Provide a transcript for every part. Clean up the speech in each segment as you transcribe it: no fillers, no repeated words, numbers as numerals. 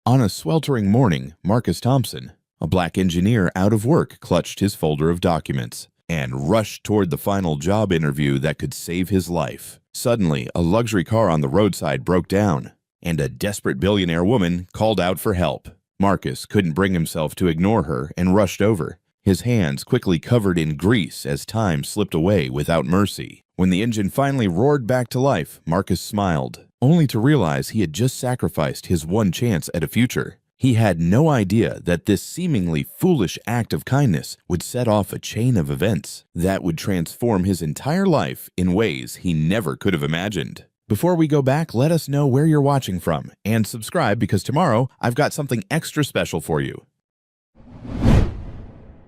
On a sweltering morning, Marcus Thompson, a black engineer out of work, clutched his folder of documents and rushed toward the final job interview that could save his life. Suddenly, a luxury car on the roadside broke down, and a desperate billionaire woman called out for help. Marcus couldn't bring himself to ignore her and rushed over, his hands quickly covered in grease as time slipped away without mercy. When the engine finally roared back to life, Marcus smiled, only to realize he had just sacrificed his one chance at a future. He had no idea that this seemingly foolish act of kindness would set off a chain of events that would transform his entire life in ways he never could have imagined. Before we go back, let us know where you're watching from and subscribe because tomorrow I've got something extra special for you.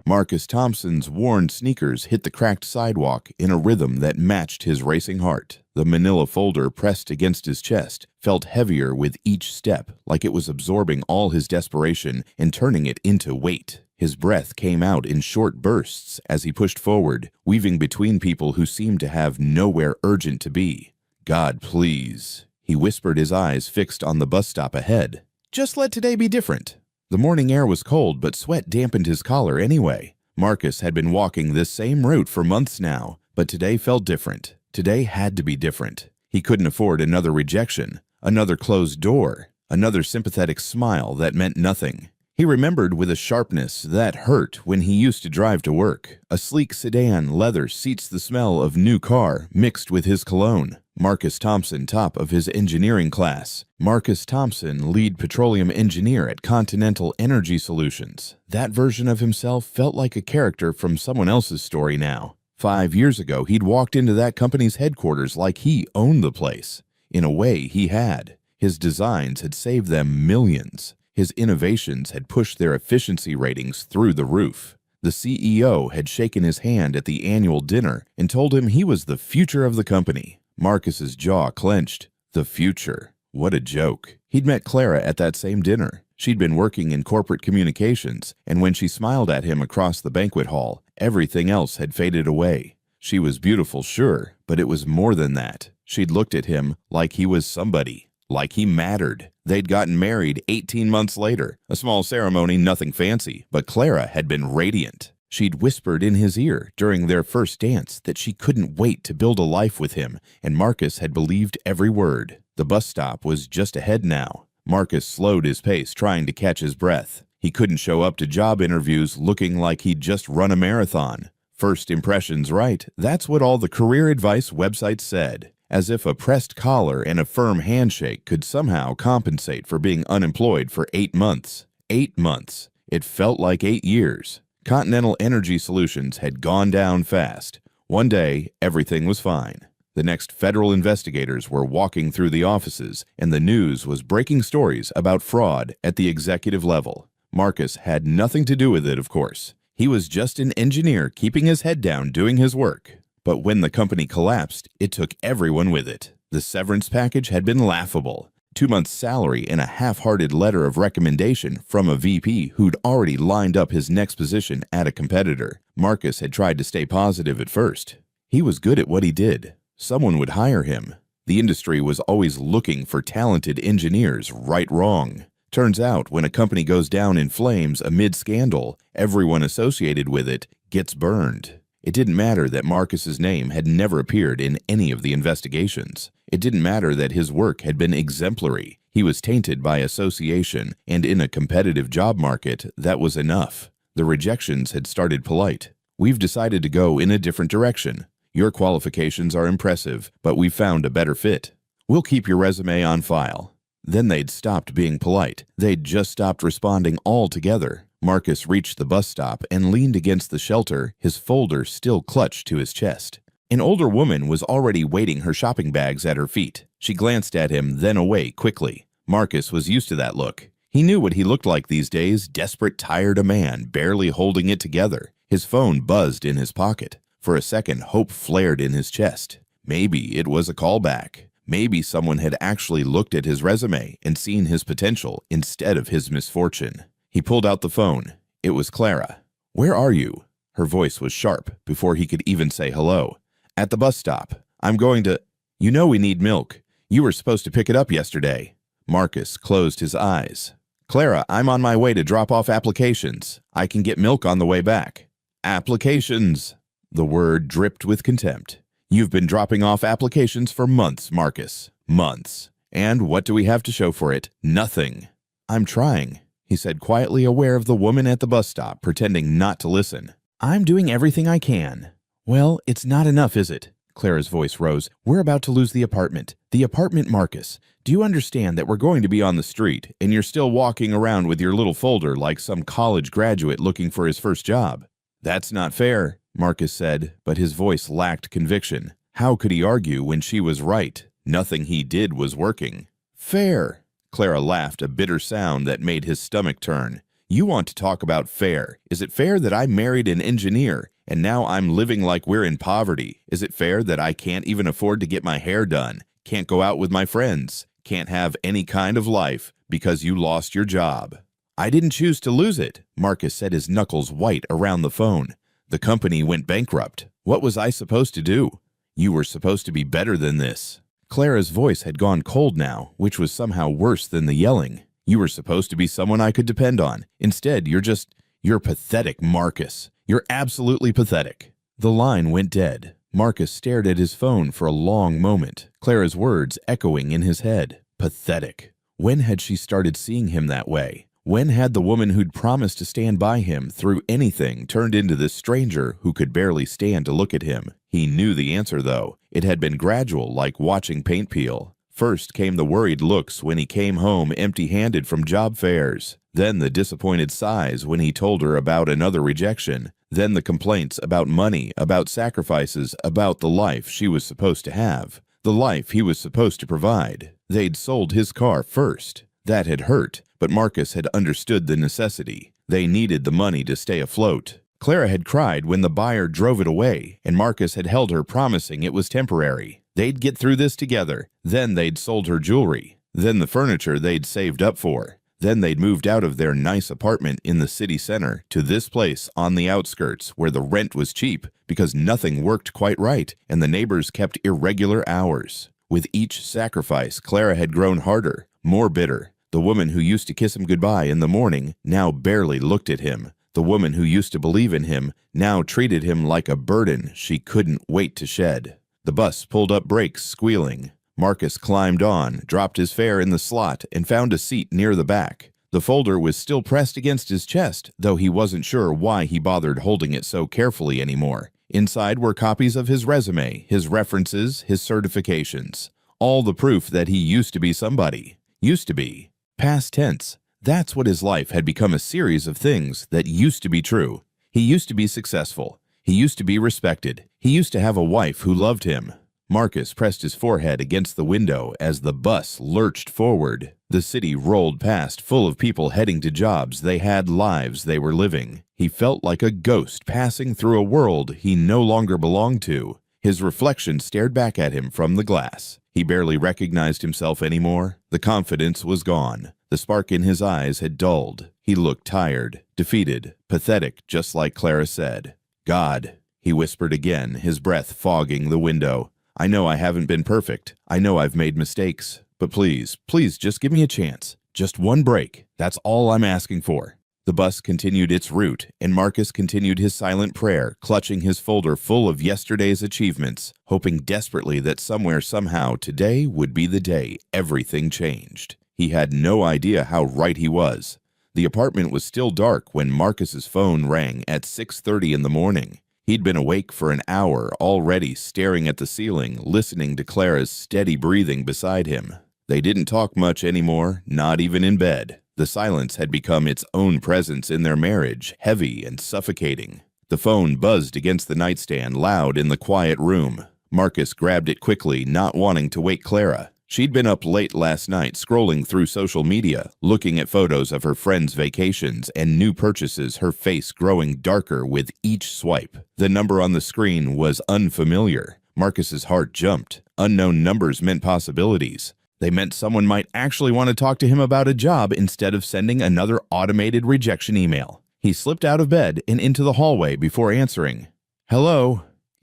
Marcus Thompson's worn sneakers hit the cracked sidewalk in a rhythm that matched his racing heart. The manila folder pressed against his chest felt heavier with each step, like it was absorbing all his desperation and turning it into weight. His breath came out in short bursts as he pushed forward, weaving between people who seemed to have nowhere urgent to be. "God, please," he whispered, his eyes fixed on the bus stop ahead. "Just let today be different." The morning air was cold, but sweat dampened his collar anyway. Marcus had been walking this same route for months now, but today felt different. Today had to be different. He couldn't afford another rejection, another closed door, another sympathetic smile that meant nothing. He remembered with a sharpness that hurt when he used to drive to work. A sleek sedan leather seats the smell of new car mixed with his cologne. Marcus Thompson, top of his engineering class. Marcus Thompson, lead petroleum engineer at Continental Energy Solutions. That version of himself felt like a character from someone else's story now. 5 years ago, he'd walked into that company's headquarters like he owned the place. In a way, he had. His designs had saved them millions. His innovations had pushed their efficiency ratings through the roof. The CEO had shaken his hand at the annual dinner and told him he was the future of the company. Marcus's jaw clenched. The future. What a joke. He'd met Clara at that same dinner. She'd been working in corporate communications, and when she smiled at him across the banquet hall, everything else had faded away. She was beautiful, sure, but it was more than that. She'd looked at him like he was somebody. Like he mattered. They'd gotten married 18 months later. A small ceremony, nothing fancy, but Clara had been radiant. She'd whispered in his ear during their first dance that she couldn't wait to build a life with him, and Marcus had believed every word. The bus stop was just ahead now. Marcus slowed his pace, trying to catch his breath. He couldn't show up to job interviews looking like he'd just run a marathon. First impressions right, that's what all the career advice websites said. As if a pressed collar and a firm handshake could somehow compensate for being unemployed for 8 months. 8 months. It felt like 8 years. Continental Energy Solutions had gone down fast. One day, everything was fine. The next federal investigators were walking through the offices, and the news was breaking stories about fraud at the executive level. Marcus had nothing to do with it, of course. He was just an engineer keeping his head down doing his work. But when the company collapsed, it took everyone with it. The severance package had been laughable. 2 months' salary and a half-hearted letter of recommendation from a VP who'd already lined up his next position at a competitor. Marcus had tried to stay positive at first. He was good at what he did. Someone would hire him. The industry was always looking for talented engineers, wrong. Turns out, when a company goes down in flames amid scandal, everyone associated with it gets burned. It didn't matter that Marcus's name had never appeared in any of the investigations. It didn't matter that his work had been exemplary. He was tainted by association, and in a competitive job market, that was enough. The rejections had started polite. "We've decided to go in a different direction. Your qualifications are impressive, but we've found a better fit. We'll keep your resume on file." Then they'd stopped being polite. They'd just stopped responding altogether. Marcus reached the bus stop and leaned against the shelter, his folder still clutched to his chest. An older woman was already waiting her shopping bags at her feet. She glanced at him, then away quickly. Marcus was used to that look. He knew what he looked like these days, desperate, tired a man, barely holding it together. His phone buzzed in his pocket. For a second, hope flared in his chest. Maybe it was a callback. Maybe someone had actually looked at his resume and seen his potential instead of his misfortune. He pulled out the phone. It was Clara. "Where are you?" Her voice was sharp before he could even say hello. "At the bus stop. I'm going to—" "You know we need milk. You were supposed to pick it up yesterday." Marcus closed his eyes. Clara, I'm on my way to drop off applications. I can get milk on the way back. Applications. The word dripped with contempt. You've been dropping off applications for months, Marcus. Months. And what do we have to show for it? Nothing. I'm trying, he said quietly, aware of the woman at the bus stop, pretending not to listen. I'm doing everything I can. Well, it's not enough, is it? Clara's voice rose. We're about to lose the apartment. The apartment, Marcus. Do you understand that we're going to be on the street, and you're still walking around with your little folder like some college graduate looking for his first job? That's not fair, Marcus said, but his voice lacked conviction. How could he argue when she was right? Nothing he did was working. Fair. Clara laughed, a bitter sound that made his stomach turn. You want to talk about fair. Is it fair that I married an engineer, and now I'm living like we're in poverty? Is it fair that I can't even afford to get my hair done, can't go out with my friends, can't have any kind of life because you lost your job? I didn't choose to lose it, Marcus said, his knuckles white around the phone. The company went bankrupt. What was I supposed to do? You were supposed to be better than this. Clara's voice had gone cold now, which was somehow worse than the yelling. You were supposed to be someone I could depend on. Instead, you're pathetic, Marcus. You're absolutely pathetic. The line went dead. Marcus stared at his phone for a long moment, Clara's words echoing in his head. Pathetic. When had she started seeing him that way? When had the woman who'd promised to stand by him through anything turned into this stranger who could barely stand to look at him? He knew the answer, though. It had been gradual, like watching paint peel. First came the worried looks when he came home empty-handed from job fairs. Then the disappointed sighs when he told her about another rejection. Then the complaints about money, about sacrifices, about the life she was supposed to have, the life he was supposed to provide. They'd sold his car first. That had hurt, but Marcus had understood the necessity. They needed the money to stay afloat. Clara had cried when the buyer drove it away, and Marcus had held her, promising it was temporary. They'd get through this together. Then they'd sold her jewelry. Then the furniture they'd saved up for. Then they'd moved out of their nice apartment in the city center to this place on the outskirts where the rent was cheap because nothing worked quite right and the neighbors kept irregular hours. With each sacrifice, Clara had grown harder, more bitter. The woman who used to kiss him goodbye in the morning now barely looked at him. The woman who used to believe in him now treated him like a burden she couldn't wait to shed. The bus pulled up brakes, squealing. Marcus climbed on, dropped his fare in the slot, and found a seat near the back. The folder was still pressed against his chest, though he wasn't sure why he bothered holding it so carefully anymore. Inside were copies of his resume, his references, his certifications. All the proof that he used to be somebody. Used to be. Past tense. That's what his life had become, a series of things that used to be true. He used to be successful. He used to be respected. He used to have a wife who loved him. Marcus pressed his forehead against the window as the bus lurched forward. The city rolled past, full of people heading to jobs they had, lives they were living. He felt like a ghost passing through a world he no longer belonged to. His reflection stared back at him from the glass. He barely recognized himself anymore. The confidence was gone. The spark in his eyes had dulled. He looked tired, defeated, pathetic, just like Clara said. God, he whispered again, his breath fogging the window. I know I haven't been perfect. I know I've made mistakes. But please, please just give me a chance. Just one break. That's all I'm asking for. The bus continued its route, and Marcus continued his silent prayer, clutching his folder full of yesterday's achievements, hoping desperately that somewhere, somehow, today would be the day everything changed. He had no idea how right he was. The apartment was still dark when Marcus's phone rang at 6:30 in the morning. He'd been awake for an hour already, staring at the ceiling, listening to Clara's steady breathing beside him. They didn't talk much anymore, not even in bed. The silence had become its own presence in their marriage, heavy and suffocating. The phone buzzed against the nightstand, loud in the quiet room. Marcus grabbed it quickly, not wanting to wake Clara. She'd been up late last night, scrolling through social media, looking at photos of her friends' vacations and new purchases, her face growing darker with each swipe. The number on the screen was unfamiliar. Marcus's heart jumped. Unknown numbers meant possibilities. They meant someone might actually want to talk to him about a job instead of sending another automated rejection email. He slipped out of bed and into the hallway before answering. Hello?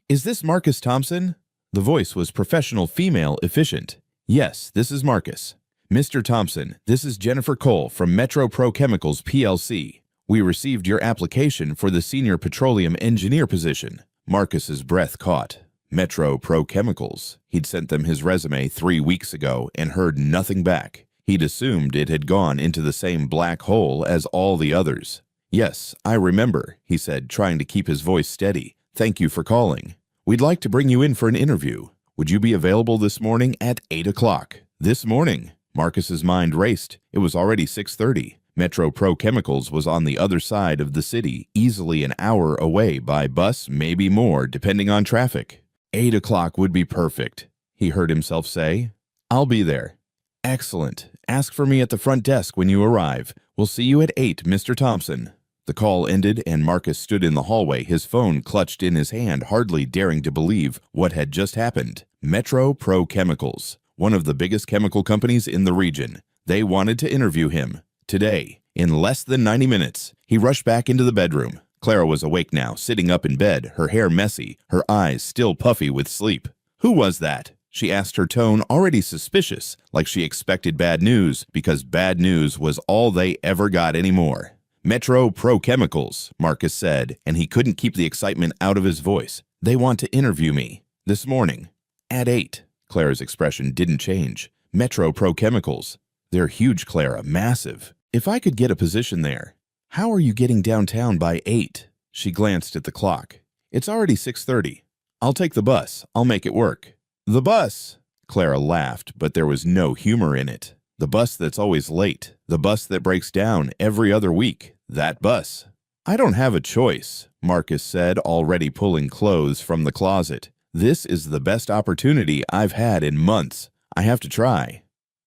Is this Marcus Thompson? The voice was professional, female, efficient. Yes, this is Marcus. Mr. Thompson, this is Jennifer Cole from Metro Pro Chemicals PLC. We received your application for the senior petroleum engineer position. Marcus's breath caught. Metro Pro Chemicals. He'd sent them his resume 3 weeks ago and heard nothing back. He'd assumed it had gone into the same black hole as all the others. Yes, I remember, he said, trying to keep his voice steady. Thank you for calling. We'd like to bring you in for an interview. Would you be available this morning at 8 o'clock? This morning? Marcus's mind raced. It was already 6:30. Metro Pro Chemicals was on the other side of the city, easily an hour away by bus, maybe more, depending on traffic. 8 o'clock would be perfect, he heard himself say. I'll be there. Excellent. Ask for me at the front desk when you arrive. We'll see you at 8, Mr. Thompson. The call ended and Marcus stood in the hallway, his phone clutched in his hand, hardly daring to believe what had just happened. Metro Pro Chemicals, one of the biggest chemical companies in the region. They wanted to interview him. Today, in less than 90 minutes, he rushed back into the bedroom. Clara was awake now, sitting up in bed, her hair messy, her eyes still puffy with sleep. Who was that? She asked, her tone already suspicious, like she expected bad news, because bad news was all they ever got anymore. Metro Pro Chemicals, Marcus said, and he couldn't keep the excitement out of his voice. They want to interview me. This morning. At 8. Clara's expression didn't change. Metro Pro Chemicals. They're huge, Clara, massive. If I could get a position there. How are you getting downtown by 8? She glanced at the clock. It's already 6:30. I'll take the bus. I'll make it work. The bus? Clara laughed, but there was no humor in it. The bus that's always late. The bus that breaks down every other week. That bus. I don't have a choice, Marcus said, already pulling clothes from the closet. This is the best opportunity I've had in months. I have to try.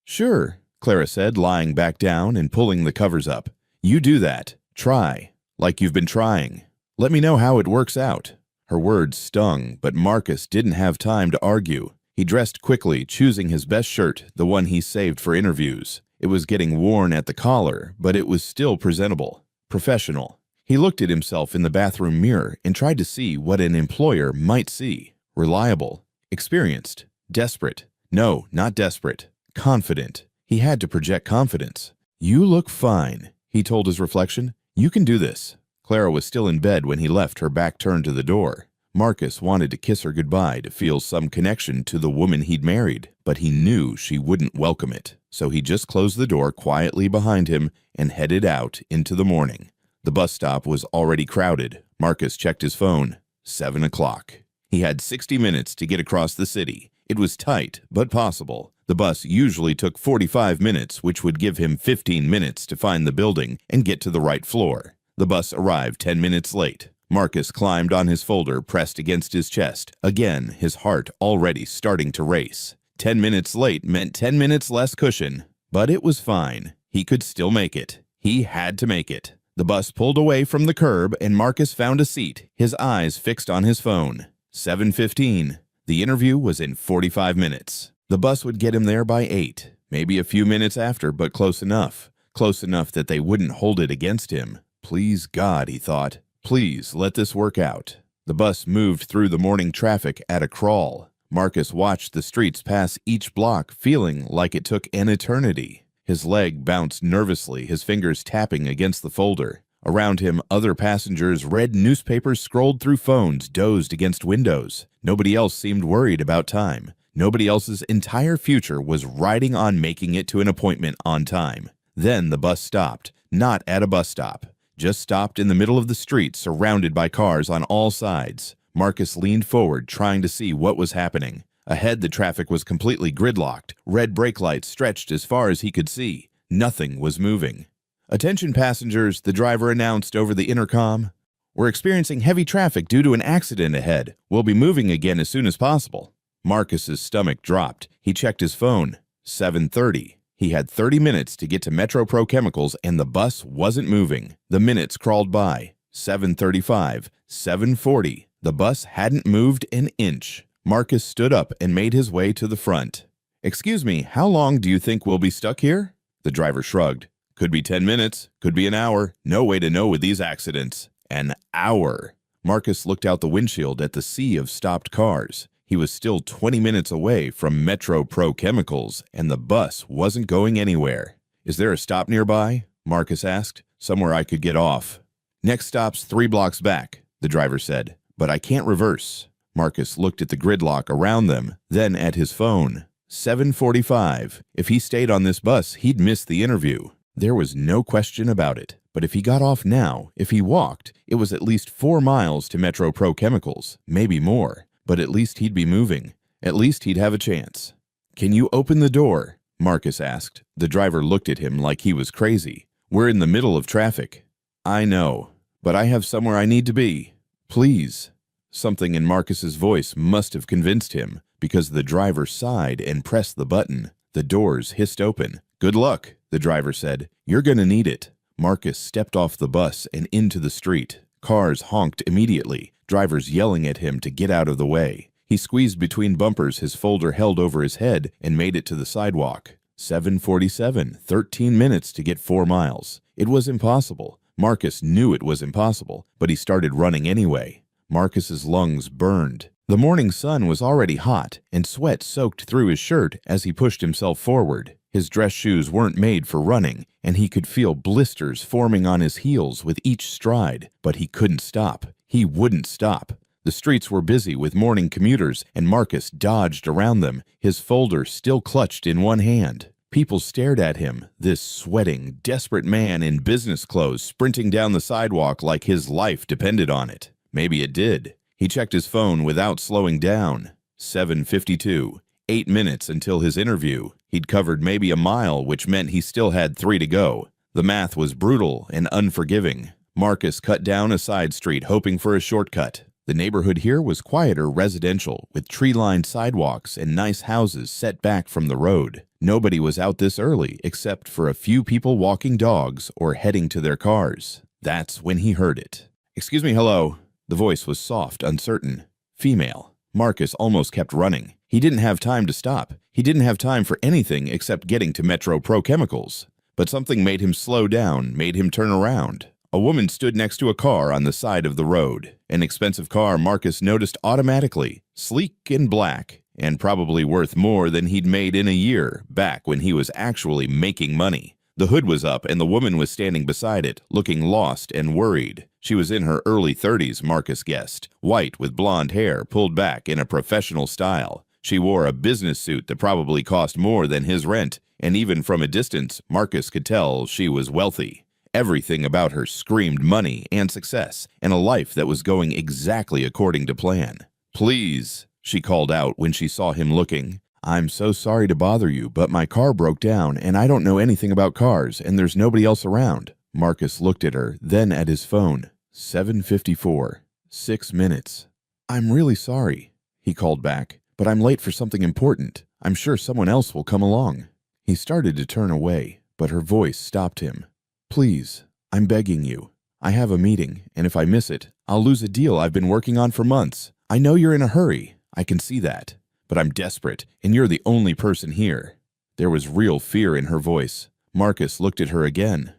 Sure, Clara said, lying back down and pulling the covers up. You do that. Try. Like you've been trying. Let me know how it works out. Her words stung, but Marcus didn't have time to argue. He dressed quickly, choosing his best shirt, the one he saved for interviews. It was getting worn at the collar, but it was still presentable. Professional. He looked at himself in the bathroom mirror and tried to see what an employer might see. Reliable. Experienced. Desperate. No, not desperate. Confident. He had to project confidence. You look fine, he told his reflection. You can do this. Clara was still in bed when he left, her back turned to the door. Marcus wanted to kiss her goodbye, to feel some connection to the woman he'd married, but he knew she wouldn't welcome it. So he just closed the door quietly behind him and headed out into the morning. The bus stop was already crowded. Marcus checked his phone. 7 o'clock. He had 60 minutes to get across the city. It was tight, but possible. The bus usually took 45 minutes, which would give him 15 minutes to find the building and get to the right floor. The bus arrived 10 minutes late. Marcus climbed on his folder pressed against his chest, again his heart already starting to race. 10 minutes late meant 10 minutes less cushion, but it was fine. He could still make it. He had to make it. The bus pulled away from the curb and Marcus found a seat, his eyes fixed on his phone. 7:15. The interview was in 45 minutes. The bus would get him there by 8, maybe a few minutes after, but close enough. Close enough that they wouldn't hold it against him. Please God, he thought. Please let this work out. The bus moved through the morning traffic at a crawl. Marcus watched the streets pass each block, feeling like it took an eternity. His leg bounced nervously, his fingers tapping against the folder. Around him, other passengers read newspapers, scrolled through phones, dozed against windows. Nobody else seemed worried about time. Nobody else's entire future was riding on making it to an appointment on time. Then the bus stopped, not at a bus stop. Just stopped in the middle of the street, surrounded by cars on all sides. Marcus leaned forward, trying to see what was happening. Ahead, the traffic was completely gridlocked. Red brake lights stretched as far as he could see. Nothing was moving. Attention passengers, the driver announced over the intercom. We're experiencing heavy traffic due to an accident ahead. We'll be moving again as soon as possible. Marcus's stomach dropped. He checked his phone. 7:30. He had 30 minutes to get to Metro Pro Chemicals and the bus wasn't moving. The minutes crawled by. 7:35. 7:40. The bus hadn't moved an inch. Marcus stood up and made his way to the front. Excuse me, how long do you think we'll be stuck here? The driver shrugged. Could be 10 minutes, could be an hour. No way to know with these accidents. An hour. Marcus looked out the windshield at the sea of stopped cars. He was still 20 minutes away from Metro Pro Chemicals, and the bus wasn't going anywhere. "Is there a stop nearby?" Marcus asked. "Somewhere I could get off." "Next stop's 3 blocks back," the driver said. "But I can't reverse." Marcus looked at the gridlock around them, then at his phone. 7:45. If he stayed on this bus, he'd miss the interview. There was no question about it. But if he got off now, if he walked, it was at least 4 miles to Metro Pro Chemicals, maybe more. But at least he'd be moving. At least he'd have a chance. "Can you open the door?" Marcus asked. The driver looked at him like he was crazy. "We're in the middle of traffic." "I know, but I have somewhere I need to be. Please." Something in Marcus's voice must have convinced him, because the driver sighed and pressed the button. The doors hissed open. "Good luck," the driver said. "You're gonna need it." Marcus stepped off the bus and into the street. Cars honked immediately, drivers yelling at him to get out of the way. He squeezed between bumpers his folder held over his head and made it to the sidewalk. 7:47, 13 minutes to get 4 miles. It was impossible. Marcus knew it was impossible, but he started running anyway. Marcus's lungs burned. The morning sun was already hot, and sweat soaked through his shirt as he pushed himself forward. His dress shoes weren't made for running, and he could feel blisters forming on his heels with each stride, but he couldn't stop. He wouldn't stop. The streets were busy with morning commuters, and Marcus dodged around them, his folder still clutched in one hand. People stared at him, this sweating, desperate man in business clothes sprinting down the sidewalk like his life depended on it. Maybe it did. He checked his phone without slowing down. 7:52. 8 minutes until his interview. He'd covered maybe a mile, which meant he still had 3 to go. The math was brutal and unforgiving. Marcus cut down a side street, hoping for a shortcut. The neighborhood here was quieter residential, with tree-lined sidewalks and nice houses set back from the road. Nobody was out this early, except for a few people walking dogs or heading to their cars. That's when he heard it. "Excuse me, hello." The voice was soft, uncertain. Female. Marcus almost kept running. He didn't have time to stop. He didn't have time for anything except getting to Metro Pro Chemicals. But something made him slow down, made him turn around. A woman stood next to a car on the side of the road. An expensive car Marcus noticed automatically, sleek and black, and probably worth more than he'd made in a year, back when he was actually making money. The hood was up and the woman was standing beside it, looking lost and worried. She was in her early 30s, Marcus guessed, white with blonde hair pulled back in a professional style. She wore a business suit that probably cost more than his rent, and even from a distance, Marcus could tell she was wealthy. Everything about her screamed money and success, and a life that was going exactly according to plan. "Please," she called out when she saw him looking. "I'm so sorry to bother you, but my car broke down, and I don't know anything about cars, and there's nobody else around." Marcus looked at her, then at his phone. 7:54. 6 minutes. "I'm really sorry," he called back, "but I'm late for something important. I'm sure someone else will come along." He started to turn away, but her voice stopped him. "Please, I'm begging you. I have a meeting, and if I miss it, I'll lose a deal I've been working on for months. I know you're in a hurry. I can see that. But I'm desperate, and you're the only person here." There was real fear in her voice. Marcus looked at her again.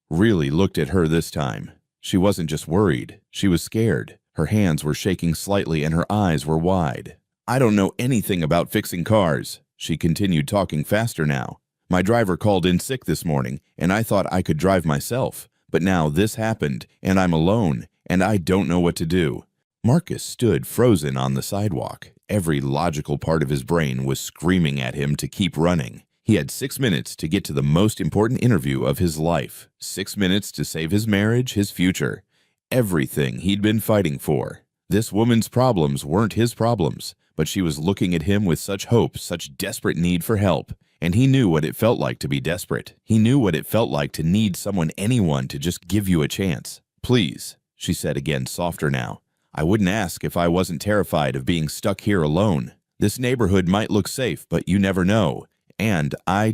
Really looked at her this time. She wasn't just worried. She was scared. Her hands were shaking slightly and her eyes were wide. "I don't know anything about fixing cars," she continued, talking faster now. "My driver called in sick this morning, and I thought I could drive myself. But now this happened, and I'm alone, and I don't know what to do." Marcus stood frozen on the sidewalk. Every logical part of his brain was screaming at him to keep running. He had 6 minutes to get to the most important interview of his life. 6 minutes to save his marriage, his future. Everything he'd been fighting for. This woman's problems weren't his problems, but she was looking at him with such hope, such desperate need for help. And he knew what it felt like to be desperate. He knew what it felt like to need someone, anyone, to just give you a chance. "Please," she said again, softer now. "I wouldn't ask if I wasn't terrified of being stuck here alone. This neighborhood might look safe, but you never know. And I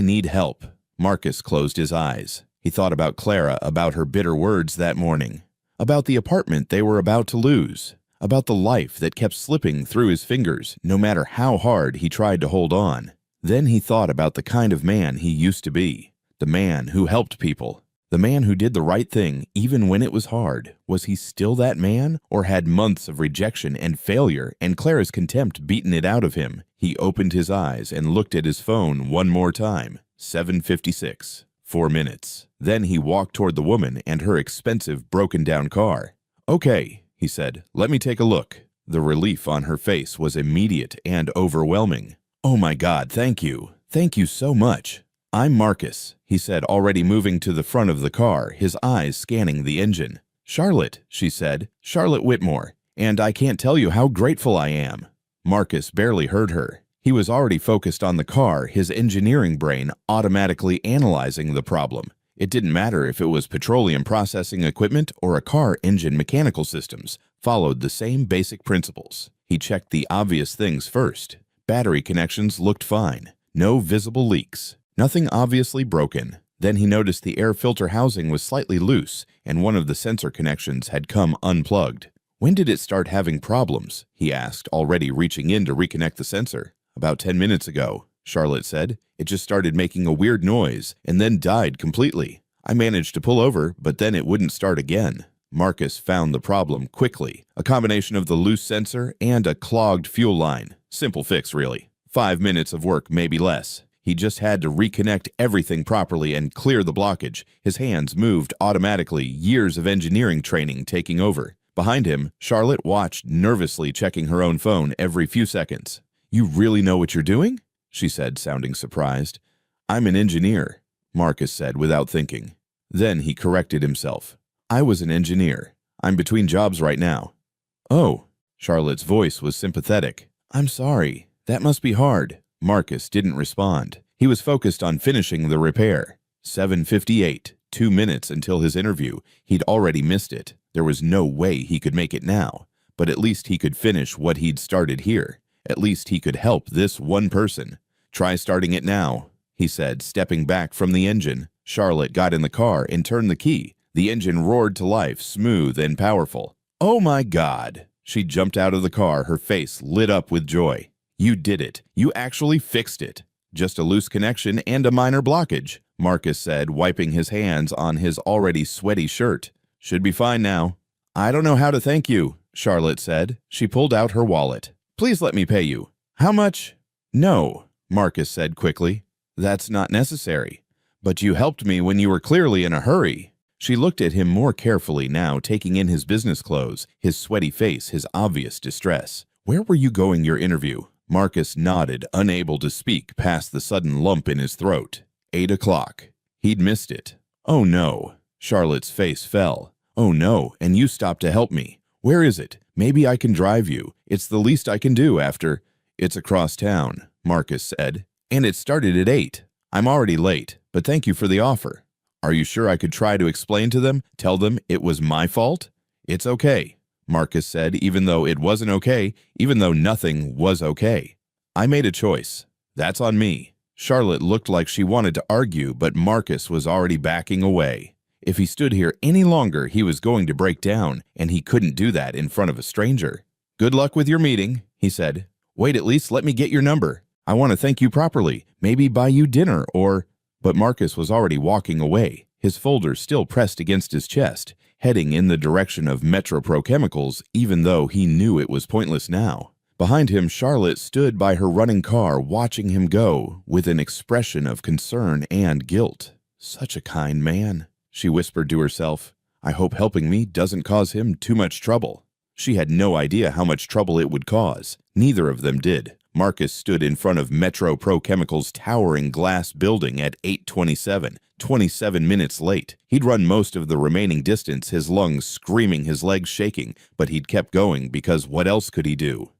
need help." Marcus closed his eyes. He thought about Clara, about her bitter words that morning, about the apartment they were about to lose, about the life that kept slipping through his fingers, no matter how hard he tried to hold on. Then he thought about the kind of man he used to be, the man who helped people, The man who did the right thing, even when it was hard. Was he still that man, or had months of rejection and failure and Clara's contempt beaten it out of him? He opened his eyes and looked at his phone one more time. 7:56. 4 minutes. Then he walked toward the woman and her expensive, broken-down car. "Okay," he said, "let me take a look." The relief on her face was immediate and overwhelming. "Oh my God, thank you. Thank you so much." "I'm Marcus," he said, already moving to the front of the car, his eyes scanning the engine. "Charlotte," she said, "Charlotte Whitmore, and I can't tell you how grateful I am." Marcus barely heard her. He was already focused on the car, his engineering brain automatically analyzing the problem. It didn't matter if it was petroleum processing equipment or a car engine mechanical systems, followed the same basic principles. He checked the obvious things first. Battery connections looked fine. No visible leaks. Nothing obviously broken. Then he noticed the air filter housing was slightly loose and one of the sensor connections had come unplugged. "When did it start having problems?" he asked, already reaching in to reconnect the sensor. "About 10 minutes ago," Charlotte said. "It just started making a weird noise and then died completely. I managed to pull over, but then it wouldn't start again." Marcus found the problem quickly. A combination of the loose sensor and a clogged fuel line. Simple fix, really. 5 minutes of work, maybe less. He just had to reconnect everything properly and clear the blockage. His hands moved automatically, years of engineering training taking over. Behind him, Charlotte watched, nervously checking her own phone every few seconds. "You really know what you're doing?" she said, sounding surprised. "I'm an engineer," Marcus said without thinking. Then he corrected himself. "I was an engineer. I'm between jobs right now." "Oh," Charlotte's voice was sympathetic. "I'm sorry. That must be hard." Marcus didn't respond. He was focused on finishing the repair. 7:58, 2 minutes until his interview. He'd already missed it. There was no way he could make it now. But at least he could finish what he'd started here. At least he could help this one person. "Try starting it now," he said, stepping back from the engine. Charlotte got in the car and turned the key. The engine roared to life, smooth and powerful. "Oh my God!" She jumped out of the car, her face lit up with joy. "You did it. You actually fixed it." "Just a loose connection and a minor blockage," Marcus said, wiping his hands on his already sweaty shirt. "Should be fine now." "I don't know how to thank you," Charlotte said. She pulled out her wallet. "Please let me pay you." "How much?" "No," Marcus said quickly. "That's not necessary. But you helped me when you were clearly in a hurry." She looked at him more carefully now, taking in his business clothes, his sweaty face, his obvious distress. "Where were you going your interview?" Marcus nodded, unable to speak past the sudden lump in his throat. 8 o'clock. He'd missed it. "Oh no." Charlotte's face fell. "Oh no, and you stopped to help me. Where is it? Maybe I can drive you. It's the least I can do after—" "It's across town," Marcus said. "And it started at 8. I'm already late, but thank you for the offer." "Are you sure I could try to explain to them, tell them it was my fault?" "It's okay," Marcus said, even though it wasn't okay, even though nothing was okay. "I made a choice. That's on me." Charlotte looked like she wanted to argue, but Marcus was already backing away. If he stood here any longer, he was going to break down, and he couldn't do that in front of a stranger. "Good luck with your meeting," he said. "Wait, at least let me get your number. I want to thank you properly, maybe buy you dinner or—" But Marcus was already walking away, his folder still pressed against his chest, heading in the direction of Metro Pro Chemicals, even though he knew it was pointless now. Behind him, Charlotte stood by her running car, watching him go, with an expression of concern and guilt. "Such a kind man," she whispered to herself. "I hope helping me doesn't cause him too much trouble." She had no idea how much trouble it would cause. Neither of them did. Marcus stood in front of Metro Pro Chemicals' towering glass building at 8:27, 27 minutes late. He'd run most of the remaining distance, his lungs screaming, his legs shaking, but he'd kept going because what else could he do?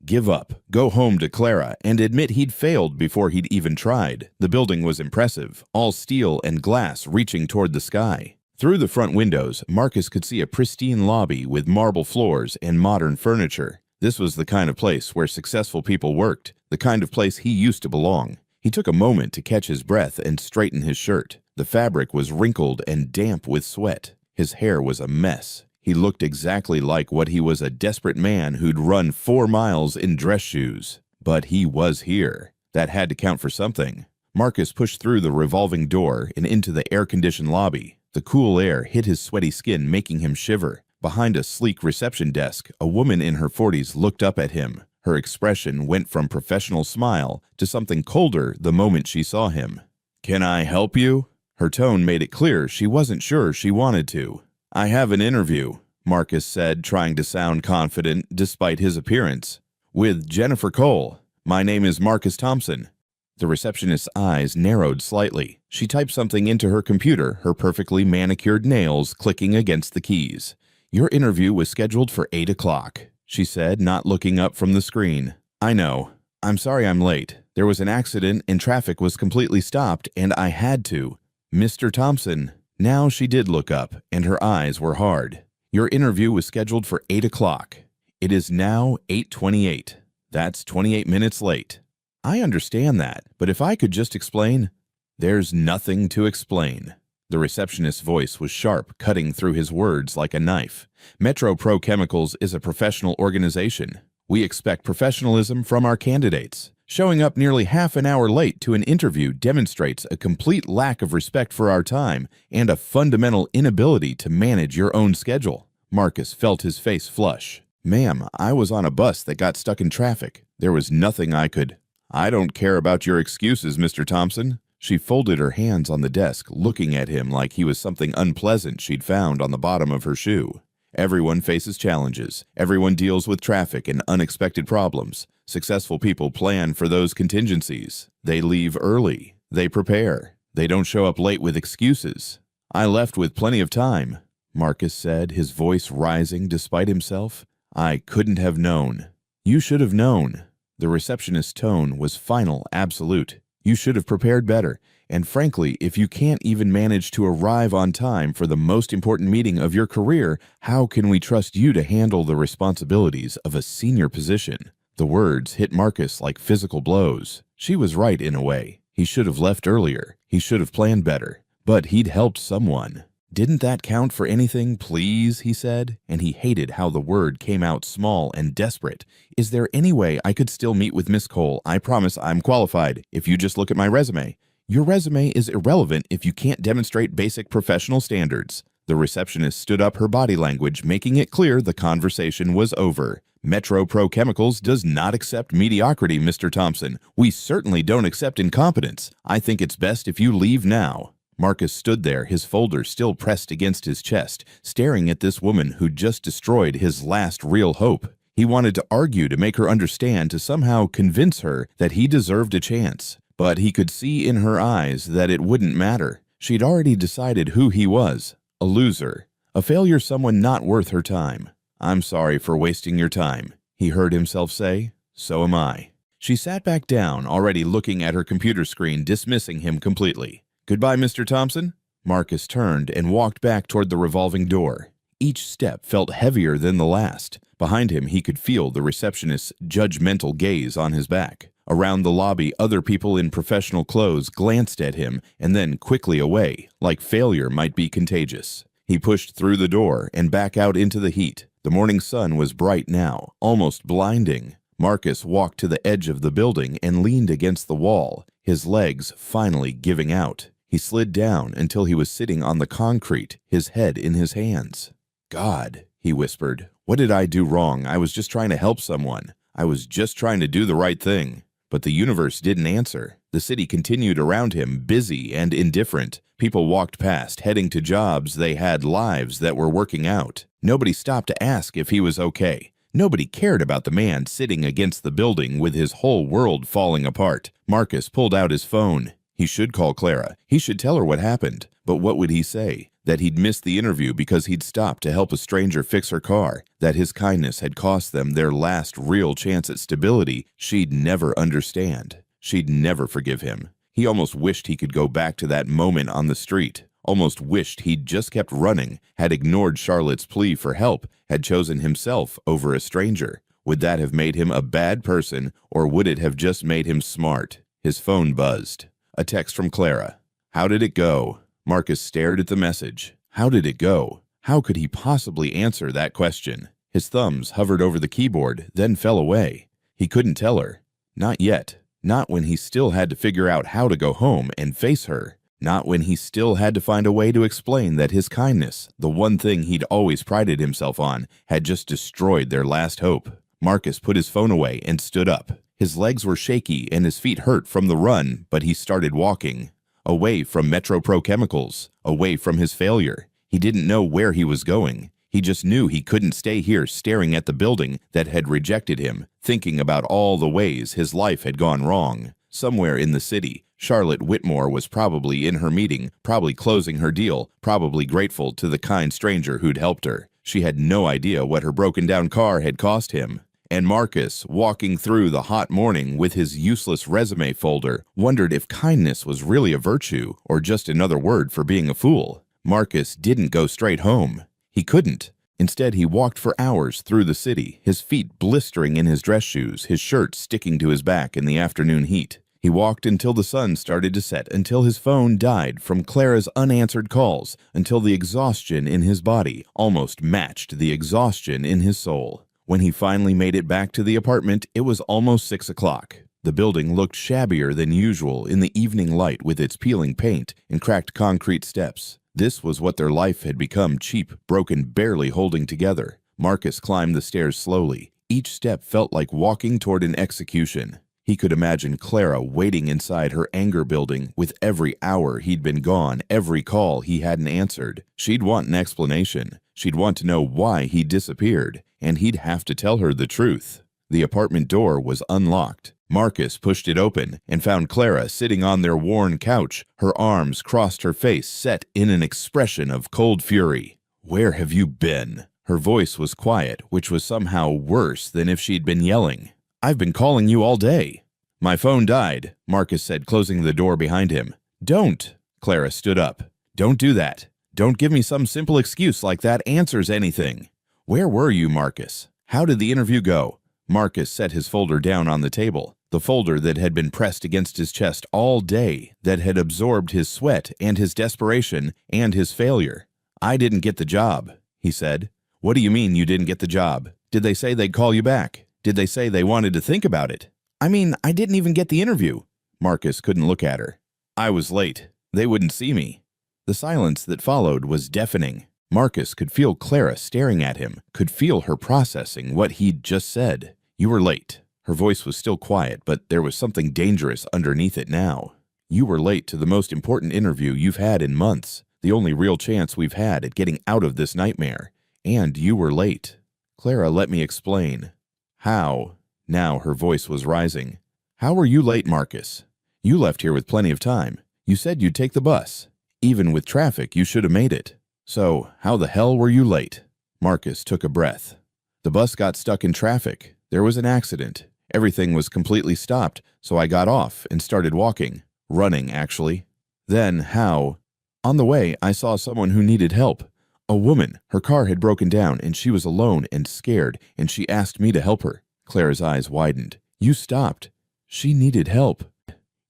Give up, go home to Clara, and admit he'd failed before he'd even tried. The building was impressive, all steel and glass reaching toward the sky. Through the front windows, Marcus could see a pristine lobby with marble floors and modern furniture. This was the kind of place where successful people worked, the kind of place he used to belong. He took a moment to catch his breath and straighten his shirt. The fabric was wrinkled and damp with sweat. His hair was a mess. He looked exactly like what he was, a desperate man who'd run 4 miles in dress shoes. But he was here. That had to count for something. Marcus pushed through the revolving door and into the air-conditioned lobby. The cool air hit his sweaty skin, making him shiver. Behind a sleek reception desk, a woman in her 40s looked up at him. Her expression went from professional smile to something colder the moment she saw him. "Can I help you?" Her tone made it clear she wasn't sure she wanted to. "I have an interview," Marcus said, trying to sound confident despite his appearance. "With Jennifer Cole. My name is Marcus Thompson." The receptionist's eyes narrowed slightly. She typed something into her computer, her perfectly manicured nails clicking against the keys. "Your interview was scheduled for 8 o'clock, she said, not looking up from the screen. "I know. I'm sorry I'm late. There was an accident and traffic was completely stopped, and I had to." "Mr. Thompson." Now she did look up, and her eyes were hard. "Your interview was scheduled for 8 o'clock. It is now 8:28. That's 28 minutes late." "I understand that, but if I could just explain—" "There's nothing to explain." The receptionist's voice was sharp, cutting through his words like a knife. "Metro Pro Chemicals is a professional organization. We expect professionalism from our candidates. Showing up nearly half an hour late to an interview demonstrates a complete lack of respect for our time and a fundamental inability to manage your own schedule." Marcus felt his face flush. "Ma'am, I was on a bus that got stuck in traffic. There was nothing I could—" "I don't care about your excuses, Mr. Thompson." She folded her hands on the desk, looking at him like he was something unpleasant she'd found on the bottom of her shoe. "Everyone faces challenges. Everyone deals with traffic and unexpected problems. Successful people plan for those contingencies. They leave early. They prepare. They don't show up late with excuses." "I left with plenty of time," Marcus said, his voice rising despite himself. "I couldn't have known." "You should have known." The receptionist's tone was final, absolute. "You should have prepared better. And frankly, if you can't even manage to arrive on time for the most important meeting of your career, how can we trust you to handle the responsibilities of a senior position?" The words hit Marcus like physical blows. She was right in a way. He should have left earlier. He should have planned better. But he'd helped someone. "Didn't that count for anything, please?" he said, and he hated how the word came out small and desperate. "Is there any way I could still meet with Miss Cole? I promise I'm qualified if you just look at my resume." "Your resume is irrelevant if you can't demonstrate basic professional standards." The receptionist stood up, her body language making it clear the conversation was over. "Metro Pro Chemicals does not accept mediocrity, Mr. Thompson. We certainly don't accept incompetence. I think it's best if you leave now." Marcus stood there, his folder still pressed against his chest, staring at this woman who'd just destroyed his last real hope. He wanted to argue, to make her understand, to somehow convince her that he deserved a chance. But he could see in her eyes that it wouldn't matter. She'd already decided who he was. A loser. A failure, someone not worth her time. "I'm sorry for wasting your time," he heard himself say. "So am I." She sat back down, already looking at her computer screen, dismissing him completely. "Goodbye, Mr. Thompson." Marcus turned and walked back toward the revolving door. Each step felt heavier than the last. Behind him, he could feel the receptionist's judgmental gaze on his back. Around the lobby, other people in professional clothes glanced at him and then quickly away, like failure might be contagious. He pushed through the door and back out into the heat. The morning sun was bright now, almost blinding. Marcus walked to the edge of the building and leaned against the wall, his legs finally giving out. He slid down until he was sitting on the concrete, his head in his hands. "God," he whispered, "what did I do wrong? I was just trying to help someone. I was just trying to do the right thing." But the universe didn't answer. The city continued around him, busy and indifferent. People walked past, heading to jobs they had, lives that were working out. Nobody stopped to ask if he was okay. Nobody cared about the man sitting against the building with his whole world falling apart. Marcus pulled out his phone. He should call Clara. He should tell her what happened. But what would he say? That he'd missed the interview because he'd stopped to help a stranger fix her car. That his kindness had cost them their last real chance at stability. She'd never understand. She'd never forgive him. He almost wished he could go back to that moment on the street. Almost wished he'd just kept running, had ignored Charlotte's plea for help, had chosen himself over a stranger. Would that have made him a bad person, or would it have just made him smart? His phone buzzed. A text from Clara. "How did it go?" Marcus stared at the message. How did it go? How could he possibly answer that question? His thumbs hovered over the keyboard, then fell away. He couldn't tell her. Not yet. Not when he still had to figure out how to go home and face her. Not when he still had to find a way to explain that his kindness, the one thing he'd always prided himself on, had just destroyed their last hope. Marcus put his phone away and stood up. His legs were shaky and his feet hurt from the run, but he started walking. Away from Metro Pro Chemicals, away from his failure. He didn't know where he was going. He just knew he couldn't stay here staring at the building that had rejected him, thinking about all the ways his life had gone wrong. Somewhere in the city, Charlotte Whitmore was probably in her meeting, probably closing her deal, probably grateful to the kind stranger who'd helped her. She had no idea what her broken-down car had cost him. And Marcus, walking through the hot morning with his useless resume folder, wondered if kindness was really a virtue or just another word for being a fool. Marcus didn't go straight home. He couldn't. Instead, he walked for hours through the city, his feet blistering in his dress shoes, his shirt sticking to his back in the afternoon heat. He walked until the sun started to set, until his phone died from Clara's unanswered calls, until the exhaustion in his body almost matched the exhaustion in his soul. When he finally made it back to the apartment, it was almost 6 o'clock. The building looked shabbier than usual in the evening light with its peeling paint and cracked concrete steps. This was what their life had become, cheap, broken, barely holding together. Marcus climbed the stairs slowly. Each step felt like walking toward an execution. He could imagine Clara waiting inside her anger building with every hour he'd been gone, every call he hadn't answered. She'd want an explanation. She'd want to know why he disappeared, and he'd have to tell her the truth. The apartment door was unlocked. Marcus pushed it open and found Clara sitting on their worn couch, her arms crossed, her face set in an expression of cold fury. "Where have you been?" Her voice was quiet, which was somehow worse than if she'd been yelling. "I've been calling you all day." "My phone died," Marcus said, closing the door behind him. "Don't." Clara stood up. "Don't do that. Don't give me some simple excuse like that answers anything." "Where were you, Marcus? How did the interview go?" Marcus set his folder down on the table, the folder that had been pressed against his chest all day, that had absorbed his sweat and his desperation and his failure. "I didn't get the job," he said. "What do you mean you didn't get the job? Did they say they'd call you back? Did they say they wanted to think about it?" "I mean, I didn't even get the interview." Marcus couldn't look at her. "I was late. They wouldn't see me." The silence that followed was deafening. Marcus could feel Clara staring at him, could feel her processing what he'd just said. "You were late." Her voice was still quiet, but there was something dangerous underneath it now. "You were late to the most important interview you've had in months, the only real chance we've had at getting out of this nightmare. And you were late." "Clara, let me explain." "How?" Now her voice was rising. "How were you late, Marcus? You left here with plenty of time. You said you'd take the bus. Even with traffic, you should have made it. So, how the hell were you late?" Marcus took a breath. "The bus got stuck in traffic. There was an accident. Everything was completely stopped, so I got off and started walking. Running, actually. Then, how? On the way, I saw someone who needed help. A woman. Her car had broken down, and she was alone and scared, and she asked me to help her." Clara's eyes widened. "You stopped. She needed help."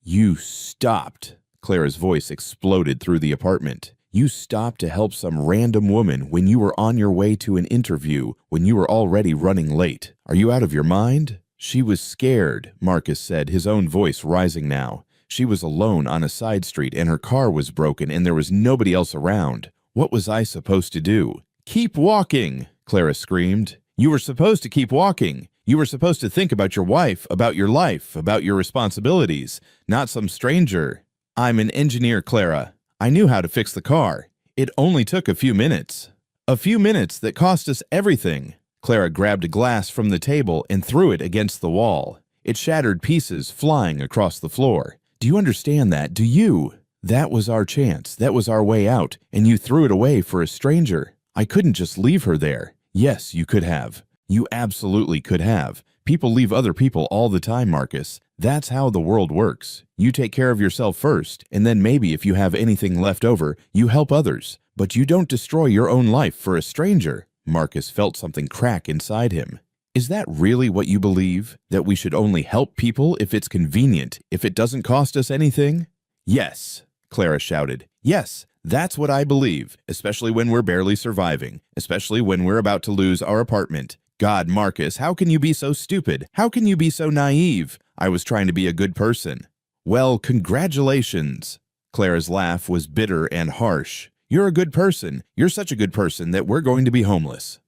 "You stopped." Clara's voice exploded through the apartment. "You stopped to help some random woman when you were on your way to an interview, when you were already running late. Are you out of your mind?" "She was scared," Marcus said, his own voice rising now. "She was alone on a side street and her car was broken and there was nobody else around. What was I supposed to do?" "Keep walking," Clara screamed. "You were supposed to keep walking. You were supposed to think about your wife, about your life, about your responsibilities, not some stranger." "I'm an engineer, Clara. I knew how to fix the car. It only took a few minutes." "A few minutes that cost us everything." Clara grabbed a glass from the table and threw it against the wall. It shattered pieces, flying across the floor. "Do you understand that? Do you? That was our chance. That was our way out, and you threw it away for a stranger. I couldn't just leave her there." "Yes, you could have. You absolutely could have. People leave other people all the time, Marcus. That's how the world works. You take care of yourself first, and then maybe if you have anything left over, you help others. But you don't destroy your own life for a stranger." Marcus felt something crack inside him. "Is that really what you believe? That we should only help people if it's convenient, if it doesn't cost us anything?" "Yes," Clara shouted. "Yes, that's what I believe, especially when we're barely surviving, especially when we're about to lose our apartment. God, Marcus, how can you be so stupid? How can you be so naive? I was trying to be a good person." "Well, congratulations." Clara's laugh was bitter and harsh. "You're a good person. You're such a good person that we're going to be homeless.